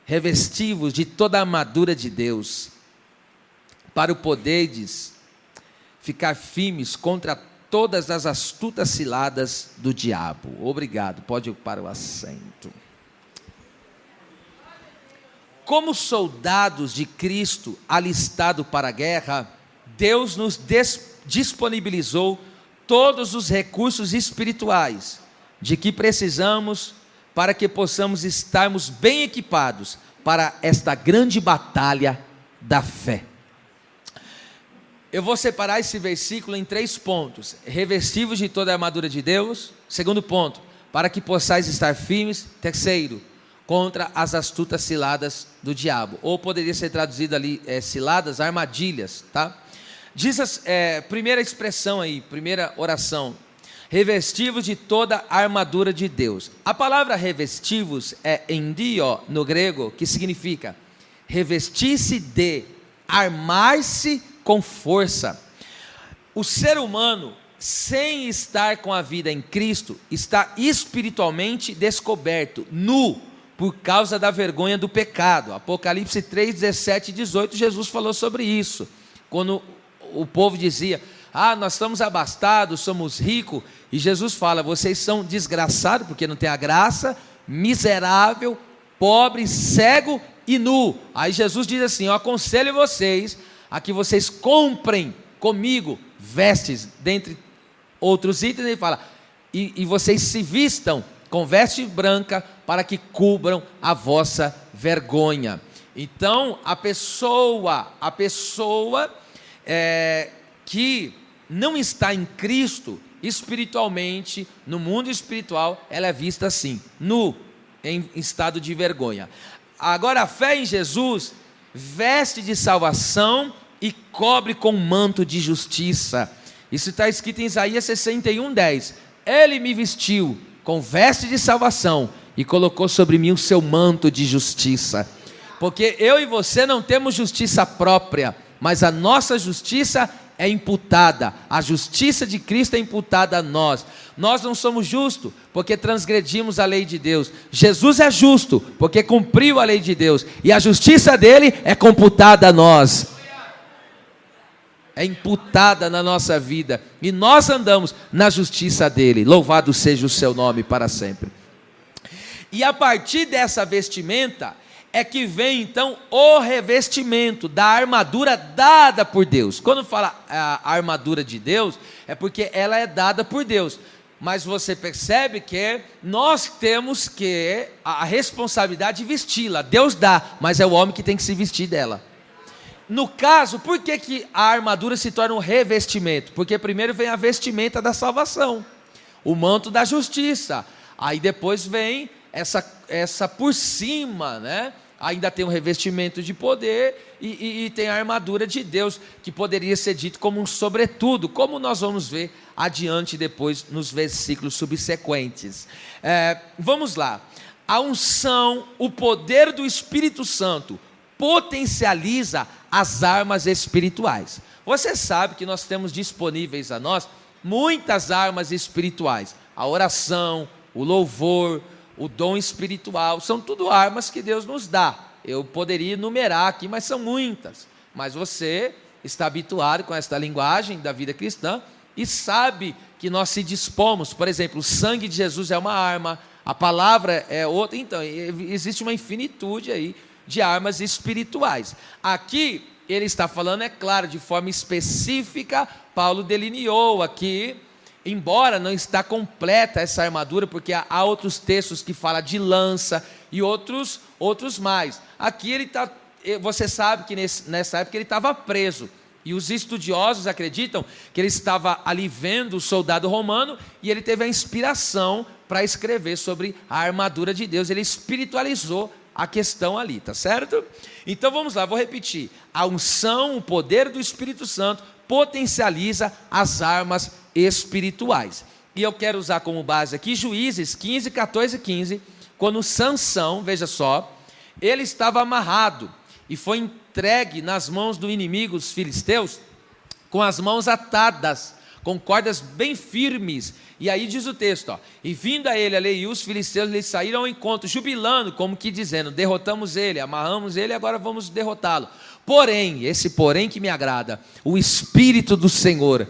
Revestivos de toda a armadura de Deus, para o poderdes ficar firmes contra todas as astutas ciladas do diabo. Obrigado, pode ocupar o assento. Como soldados de Cristo alistado para a guerra, Deus nos disponibilizou todos os recursos espirituais de que precisamos para que possamos estarmos bem equipados para esta grande batalha da fé. Eu vou separar esse versículo em 3 pontos. Revestivos de toda a armadura de Deus. Segundo ponto, para que possais estar firmes. Terceiro, contra as astutas ciladas do diabo. Ou poderia ser traduzido ali, ciladas, armadilhas, tá? Diz primeira expressão aí, primeira oração: revestivos de toda a armadura de Deus. A palavra revestivos é endio no grego, que significa revestir-se de, armar-se com força. O ser humano, sem estar com a vida em Cristo, está espiritualmente descoberto, nu, por causa da vergonha do pecado. Apocalipse 3, 17 e 18, Jesus falou sobre isso. Quando o povo dizia: nós estamos abastados, somos ricos, e Jesus fala: vocês são desgraçados, porque não tem a graça, miserável, pobre, cego e nu. Aí Jesus diz assim: eu aconselho vocês a que vocês comprem comigo vestes, dentre outros itens. Ele fala: e vocês se vistam com veste branca, para que cubram a vossa vergonha. Então, a pessoa que não está em Cristo, espiritualmente, no mundo espiritual, ela é vista assim, nu, em estado de vergonha. Agora, a fé em Jesus veste de salvação e cobre com manto de justiça. Isso está escrito em Isaías 61, 10. Ele me vestiu com veste de salvação e colocou sobre mim o seu manto de justiça. Porque eu e você não temos justiça própria, mas a nossa justiça é imputada, a justiça de Cristo é imputada a nós. Nós não somos justos porque transgredimos a lei de Deus. Jesus é justo porque cumpriu a lei de Deus, e a justiça dele é computada a nós, é imputada na nossa vida, e nós andamos na justiça dele. Louvado seja o seu nome para sempre. E a partir dessa vestimenta é que vem então o revestimento da armadura dada por Deus. Quando fala a armadura de Deus, é porque ela é dada por Deus, mas você percebe que nós temos que a responsabilidade de vesti-la. Deus dá, mas é o homem que tem que se vestir dela. No caso, por que a armadura se torna um revestimento? Porque primeiro vem a vestimenta da salvação, o manto da justiça, aí depois vem essa por cima, né? Ainda tem um revestimento de poder e tem a armadura de Deus, que poderia ser dito como um sobretudo, como nós vamos ver adiante depois nos versículos subsequentes. Vamos lá. A unção, o poder do Espírito Santo potencializa as armas espirituais. Você sabe que nós temos disponíveis a nós muitas armas espirituais: a oração, o louvor, o dom espiritual, são tudo armas que Deus nos dá. Eu poderia enumerar aqui, mas são muitas. Mas você está habituado com esta linguagem da vida cristã e sabe que nós se dispomos. Por exemplo, o sangue de Jesus é uma arma, a palavra é outra. Então, existe uma infinitude aí de armas espirituais. Aqui ele está falando, é claro, de forma específica. Paulo delineou aqui, embora não está completa essa armadura, porque há outros textos que falam de lança e outros mais. Aqui você sabe que nessa época ele estava preso, e os estudiosos acreditam que ele estava ali vendo o soldado romano, e ele teve a inspiração para escrever sobre a armadura de Deus. Ele espiritualizou a questão ali, tá certo? Então vamos lá, vou repetir: a unção, o poder do Espírito Santo potencializa as armas espirituais. E eu quero usar como base aqui Juízes 15, 14 e 15, quando Sansão, veja só, ele estava amarrado e foi entregue nas mãos do inimigo, os filisteus, com as mãos atadas, com cordas bem firmes. E aí diz o texto, e vindo a ele, e os filisteus lhe saíram ao encontro, jubilando, como que dizendo: derrotamos ele, amarramos ele, agora vamos derrotá-lo. Porém, esse porém que me agrada, o Espírito do Senhor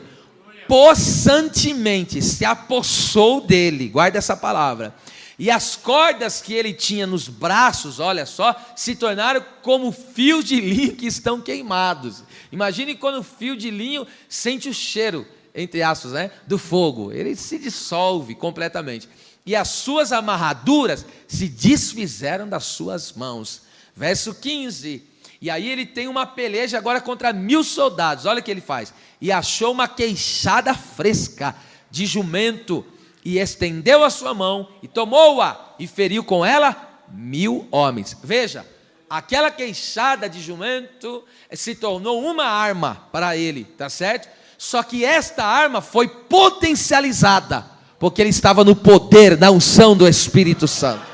possantemente se apossou dele, guarda essa palavra, e as cordas que ele tinha nos braços, olha só, se tornaram como fios de linho que estão queimados. Imagine quando o fio de linho sente o cheiro, entre aspas, né, do fogo, ele se dissolve completamente, e as suas amarraduras se desfizeram das suas mãos. Verso 15, e aí ele tem uma peleja agora contra 1000 soldados, olha o que ele faz: e achou uma queixada fresca de jumento, e estendeu a sua mão, e tomou-a, e feriu com ela 1000 homens. Veja, Aquela queixada de jumento se tornou uma arma para ele, tá certo? Só que esta arma foi potencializada, porque ele estava no poder, na unção do Espírito Santo.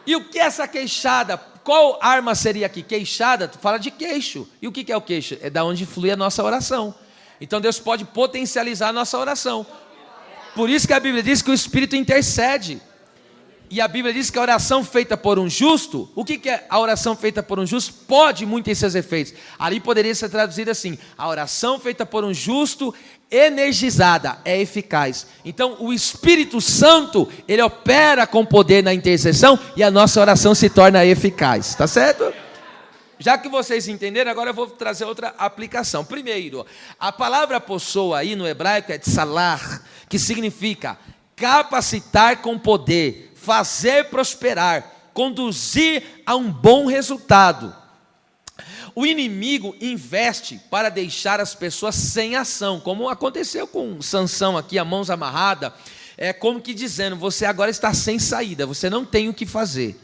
E o que é essa queixada? Qual arma seria aqui? Queixada, tu fala de queixo. E o que é o queixo? É da onde flui a nossa oração. Então Deus pode potencializar a nossa oração. Por isso que a Bíblia diz que o Espírito intercede. E a Bíblia diz que a oração feita por um justo, o que é a oração feita por um justo? Pode muito em seus efeitos. Ali poderia ser traduzido assim: a oração feita por um justo, energizada, é eficaz. Então o Espírito Santo, ele opera com poder na intercessão e a nossa oração se torna eficaz, tá certo? Já que vocês entenderam, agora eu vou trazer outra aplicação. Primeiro, a palavra pessoa aí no hebraico é tsalar, que significa capacitar com poder, fazer prosperar, conduzir a um bom resultado. O inimigo investe para deixar as pessoas sem ação, como aconteceu com Sansão aqui, a mãos amarrada, como que dizendo, você agora está sem saída, você não tem o que fazer.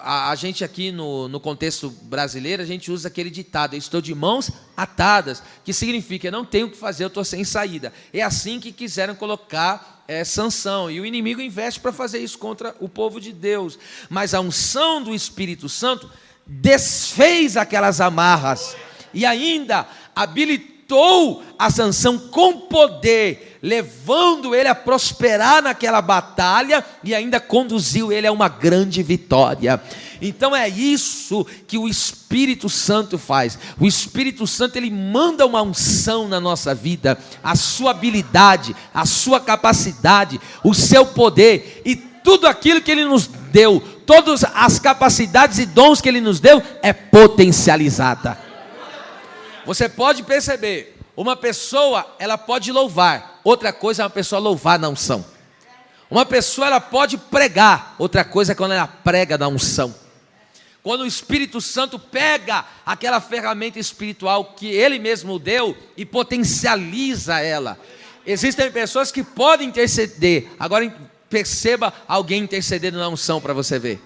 A gente aqui no contexto brasileiro, a gente usa aquele ditado: eu estou de mãos atadas, que significa, eu não tenho o que fazer, eu estou sem saída. É assim que quiseram colocar Sansão, e o inimigo investe para fazer isso contra o povo de Deus. Mas a unção do Espírito Santo desfez aquelas amarras, e ainda habilitou a Sansão com poder, levando ele a prosperar naquela batalha, e ainda conduziu ele a uma grande vitória. Então é isso que o Espírito Santo faz. O Espírito Santo, ele manda uma unção na nossa vida, a sua habilidade, a sua capacidade, o seu poder, e tudo aquilo que ele nos deu, todas as capacidades e dons que ele nos deu, é potencializada. Você pode perceber, uma pessoa, ela pode louvar, outra coisa é uma pessoa louvar na unção. Uma pessoa, ela pode pregar, outra coisa é quando ela prega na unção. Quando o Espírito Santo pega aquela ferramenta espiritual que ele mesmo deu e potencializa ela. Existem pessoas que podem interceder. Agora perceba alguém intercedendo na unção para você ver.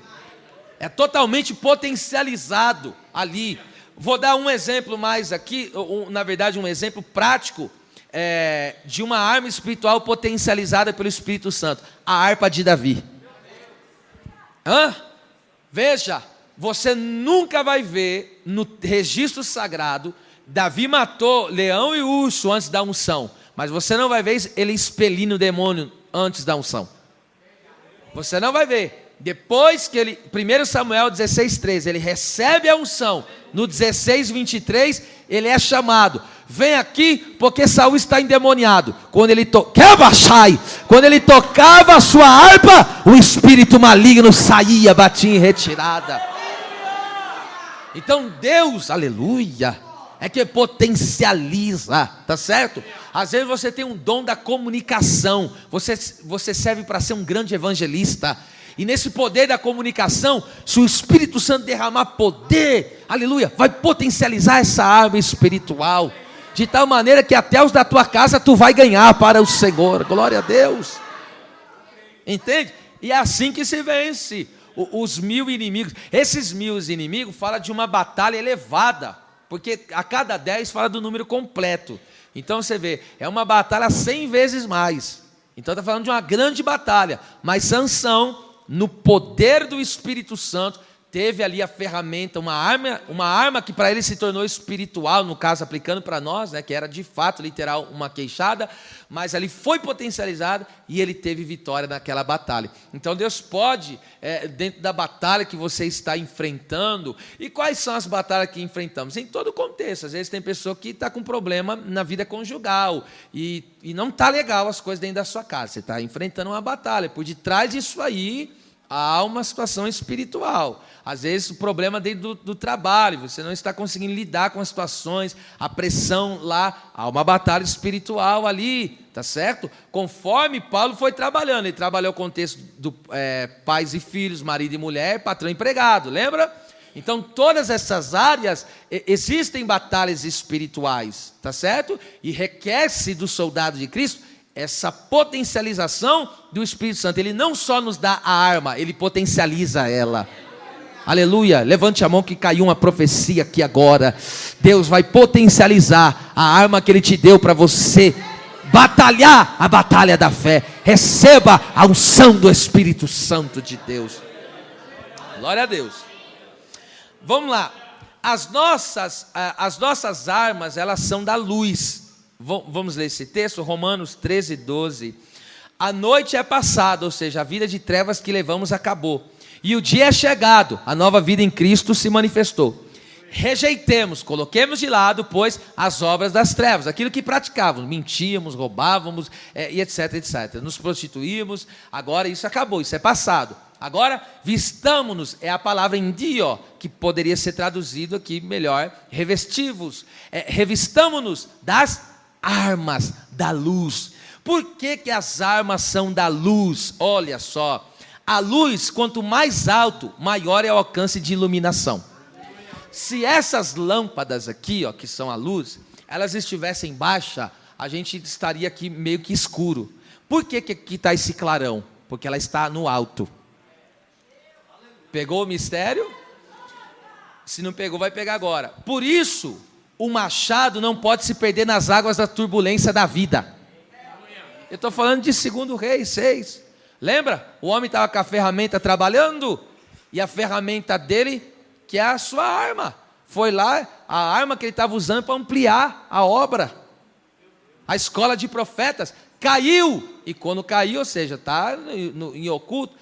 É totalmente potencializado ali. Vou dar um exemplo mais aqui, na verdade um exemplo prático de uma arma espiritual potencializada pelo Espírito Santo. A harpa de Davi. Veja, você nunca vai ver no registro sagrado, Davi matou leão e urso antes da unção. Mas você não vai ver ele expelindo o demônio antes da unção. Você não vai ver. Depois que ele, 1 Samuel 16:13, ele recebe a unção. No 16:23, ele é chamado. Vem aqui, porque Saul está endemoniado. Quando ele tocava a sua harpa, o espírito maligno saía, batia em retirada. Então Deus, aleluia, é que potencializa, tá certo? Às vezes você tem um dom da comunicação, você serve para ser um grande evangelista. E nesse poder da comunicação, se o Espírito Santo derramar poder, aleluia, vai potencializar essa arma espiritual, de tal maneira que até os da tua casa tu vai ganhar para o Senhor, glória a Deus. Entende? E é assim que se vence os 1000 inimigos. Esses 1000 inimigos fala de uma batalha elevada, porque a cada 10 fala do número completo. Então você vê, é uma batalha 100 vezes mais. Então está falando de uma grande batalha. Mas Sansão, no poder do Espírito Santo, teve ali a ferramenta, uma arma que para ele se tornou espiritual, no caso aplicando para nós, que era de fato literal uma queixada, mas ali foi potencializada e ele teve vitória naquela batalha. Então Deus pode, dentro da batalha que você está enfrentando, e quais são as batalhas que enfrentamos? Em todo o contexto. Às vezes tem pessoa que está com problema na vida conjugal e não está legal as coisas dentro da sua casa, você está enfrentando uma batalha, por detrás disso aí há uma situação espiritual. Às vezes o problema dentro do trabalho, você não está conseguindo lidar com as situações, a pressão lá, há uma batalha espiritual ali, tá certo? Conforme Paulo foi trabalhando, ele trabalhou o contexto do pais e filhos, marido e mulher, patrão e empregado, lembra? Então todas essas áreas existem batalhas espirituais, tá certo? E requer-se do soldado de Cristo essa potencialização do Espírito Santo. Ele não só nos dá a arma, ele potencializa ela. Aleluia. Levante a mão que caiu uma profecia aqui agora. Deus vai potencializar a arma que Ele te deu para você batalhar a batalha da fé. Receba a unção do Espírito Santo de Deus. Glória a Deus. Vamos lá. As nossas armas, elas são da luz. Vamos ler esse texto, Romanos 13, 12. A noite é passada, ou seja, a vida de trevas que levamos acabou. E o dia é chegado, a nova vida em Cristo se manifestou. Rejeitemos, coloquemos de lado, pois, as obras das trevas, aquilo que praticávamos, mentíamos, roubávamos, e etc, etc. Nos prostituímos, agora isso acabou, isso é passado. Agora, vistamo-nos, é a palavra endio, que poderia ser traduzido aqui melhor, revestivos, revistamo-nos das armas da luz. Por que as armas são da luz? Olha só, a luz, quanto mais alto, maior é o alcance de iluminação. Se essas lâmpadas aqui, ó, que são a luz, elas estivessem baixa, a gente estaria aqui meio que escuro. Por que aqui está esse clarão? Porque ela está no alto. Pegou o mistério? Se não pegou, vai pegar agora. Por isso, o machado não pode se perder nas águas da turbulência da vida. Eu estou falando de 2 Reis 6. Lembra? O homem estava com a ferramenta trabalhando, e a ferramenta dele, que é a sua arma, foi lá, a arma que ele estava usando para ampliar a obra. A escola de profetas caiu, e quando caiu, ou seja, está em oculto.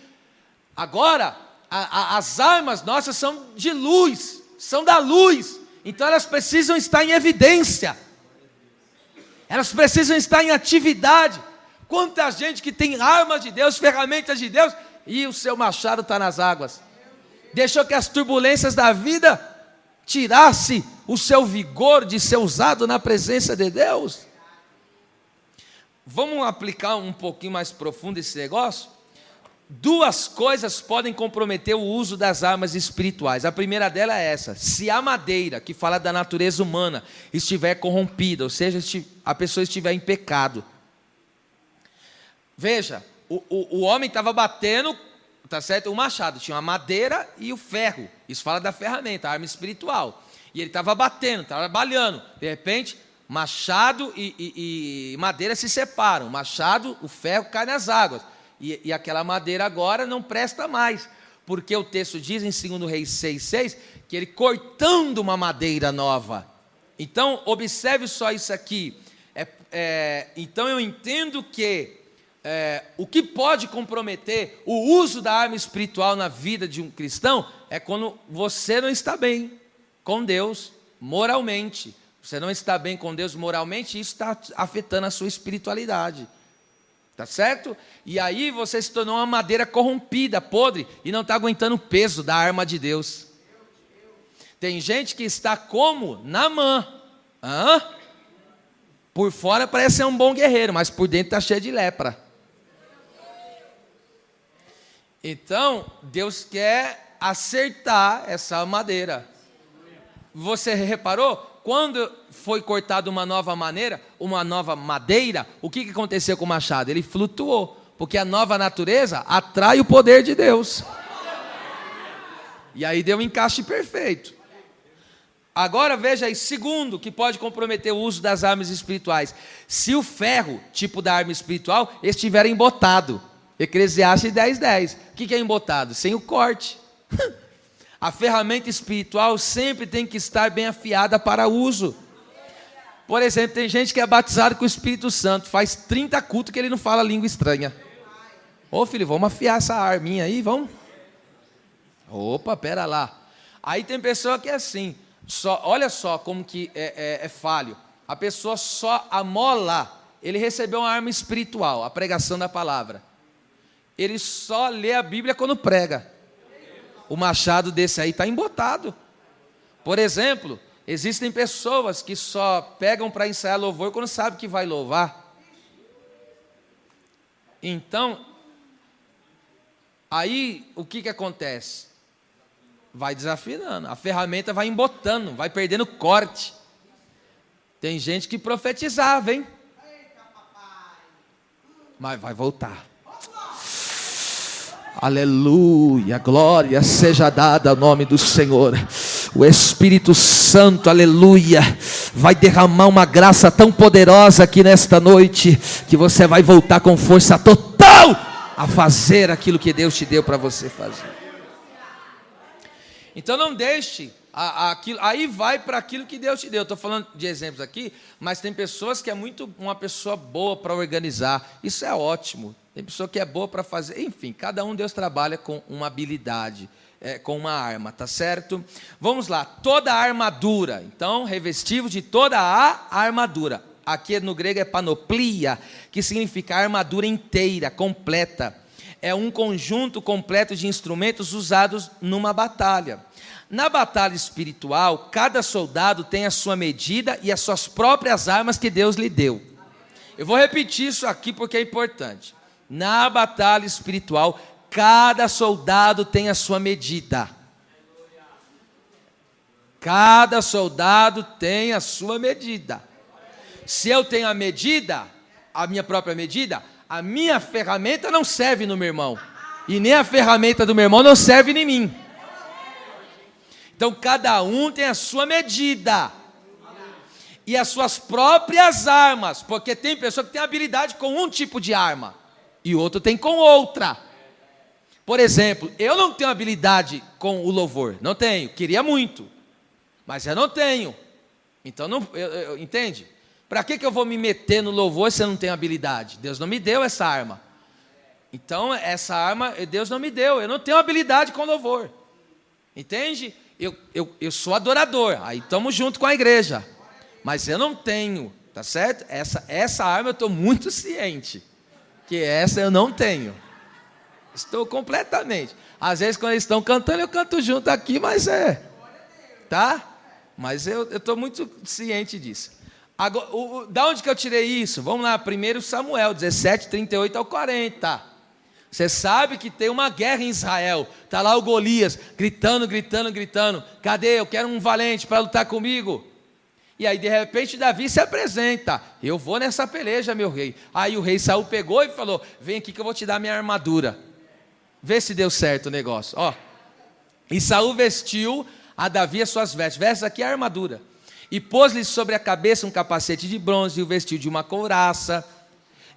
Agora, as armas nossas são de luz, são da luz, então elas precisam estar em evidência, elas precisam estar em atividade. Quanta gente que tem armas de Deus, ferramentas de Deus, e o seu machado está nas águas. Deixou que as turbulências da vida tirasse o seu vigor de ser usado na presença de Deus. Vamos aplicar um pouquinho mais profundo esse negócio? Duas coisas podem comprometer o uso das armas espirituais. A primeira delas é essa: se a madeira, que fala da natureza humana, estiver corrompida, ou seja, a pessoa estiver em pecado. Veja, o homem estava batendo, tá certo? O machado tinha a madeira e o ferro. Isso fala da ferramenta, a arma espiritual. E ele estava batendo, trabalhando. De repente, machado e madeira se separam. O machado, o ferro cai nas águas. E aquela madeira agora não presta mais. Porque o texto diz em 2 Reis 6,6 que ele cortando uma madeira nova. Então, observe só isso aqui. Então, eu entendo que o que pode comprometer o uso da arma espiritual na vida de um cristão é quando você não está bem com Deus moralmente. Você não está bem com Deus moralmente, e isso está afetando a sua espiritualidade. Tá certo? E aí você se tornou uma madeira corrompida, podre, e não está aguentando o peso da arma de Deus. Tem gente que está como Naamã. Por fora parece ser um bom guerreiro, mas por dentro está cheio de lepra. Então, Deus quer acertar essa madeira. Você reparou? Quando foi cortada uma nova madeira, o que aconteceu com o machado? Ele flutuou, porque a nova natureza atrai o poder de Deus. E aí deu um encaixe perfeito. Agora veja aí, segundo, que pode comprometer o uso das armas espirituais. Se o ferro, tipo da arma espiritual, estiver embotado. Eclesiastes 10:10. O que é embotado? Sem o corte. A ferramenta espiritual sempre tem que estar bem afiada para uso. Por exemplo, tem gente que é batizado com o Espírito Santo, faz 30 cultos que ele não fala língua estranha. Ô filho, vamos afiar essa arminha aí, vamos? Opa, pera lá. Aí tem pessoa que é assim, olha só como que é falho. A pessoa só amola, ele recebeu uma arma espiritual, a pregação da palavra. Ele só lê a Bíblia quando prega. O machado desse aí está embotado. Por exemplo, existem pessoas que só pegam para ensaiar louvor quando sabe que vai louvar. Então, aí o que acontece? Vai desafinando, a ferramenta vai embotando, vai perdendo corte. Tem gente que profetizava, hein? Mas vai voltar. Aleluia, glória seja dada ao nome do Senhor. O Espírito Santo, aleluia, vai derramar uma graça tão poderosa aqui nesta noite, que você vai voltar com força total a fazer aquilo que Deus te deu para você fazer. Então não deixe aquilo, aí vai para aquilo que Deus te deu. Estou falando de exemplos aqui, mas tem pessoas que é muito uma pessoa boa para organizar, isso é ótimo. Tem pessoa que é boa para fazer, enfim, cada um Deus trabalha com uma habilidade, com uma arma, tá certo? Vamos lá, toda a armadura, então revestivos de toda a armadura. Aqui no grego é panoplia, que significa armadura inteira, completa. É um conjunto completo de instrumentos usados numa batalha. Na batalha espiritual, cada soldado tem a sua medida e as suas próprias armas que Deus lhe deu. Eu vou repetir isso aqui porque é importante. Na batalha espiritual, cada soldado tem a sua medida. Cada soldado tem a sua medida. Se eu tenho a medida, a minha própria medida, a minha ferramenta não serve no meu irmão. E nem a ferramenta do meu irmão não serve em mim. Então cada um tem a sua medida. E as suas próprias armas. Porque tem pessoa que tem habilidade com um tipo de arma. E o outro tem com outra. Por exemplo, eu não tenho habilidade com o louvor. Não tenho, queria muito. Mas eu não tenho. Então, entende? Para que eu vou me meter no louvor se eu não tenho habilidade? Deus não me deu essa arma. Então, essa arma Deus não me deu. Eu não tenho habilidade com louvor. Entende? Eu sou adorador. Aí estamos junto com a igreja. Mas eu não tenho, tá certo? Essa arma eu estou muito ciente. Que essa eu não tenho. Estou completamente. Às vezes quando eles estão cantando, eu canto junto aqui, mas tá? Mas eu estou muito ciente disso. Agora, da onde que eu tirei isso? Vamos lá, 1 Samuel 17, 38 ao 40. Você sabe que tem uma guerra em Israel. Está lá o Golias, gritando. Cadê? Eu quero um valente para lutar comigo. E aí de repente Davi se apresenta. Eu vou nessa peleja, meu rei. Aí o rei Saul pegou e falou: vem aqui que eu vou te dar minha armadura. Vê se deu certo o negócio. Ó. E Saul vestiu a Davi as suas vestes. Vestes aqui é a armadura. E pôs-lhe sobre a cabeça um capacete de bronze e o vestiu de uma couraça.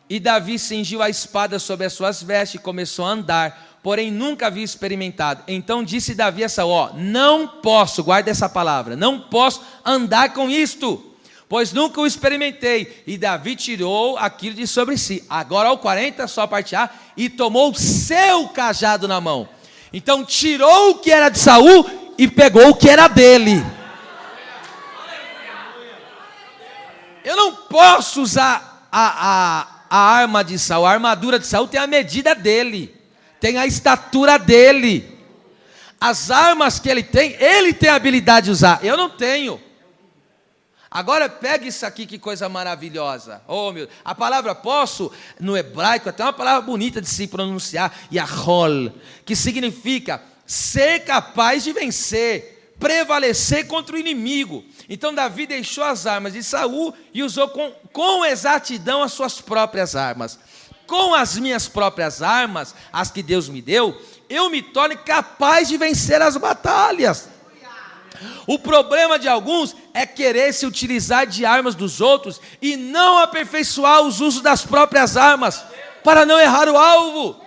E Davi cingiu a espada sobre as suas vestes e começou a andar. Porém nunca havia experimentado. Então disse Davi a Saul: não posso, guarda essa palavra, não posso andar com isto, pois nunca o experimentei. E Davi tirou aquilo de sobre si. Agora ao 40, só a parte A, e tomou o seu cajado na mão. Então tirou o que era de Saul e pegou o que era dele. Eu não posso usar a arma de Saul, a armadura de Saul tem a medida dele. Tem a estatura dele. As armas que ele tem a habilidade de usar. Eu não tenho. Agora pegue isso aqui, que coisa maravilhosa. Oh, meu, a palavra posso, no hebraico, é até uma palavra bonita de se pronunciar, yahol, que significa ser capaz de vencer, prevalecer contra o inimigo. Então Davi deixou as armas de Saul e usou com exatidão as suas próprias armas. Com as minhas próprias armas, as que Deus me deu, eu me torno capaz de vencer as batalhas. O problema de alguns é querer se utilizar de armas dos outros e não aperfeiçoar os usos das próprias armas, para não errar o alvo.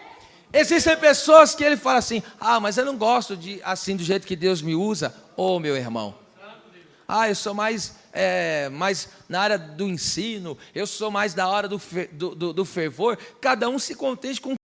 Existem pessoas que ele fala assim: mas eu não gosto assim do jeito que Deus me usa. Meu irmão, eu sou mais na área do ensino, eu sou mais da hora do fervor. Cada um se contente com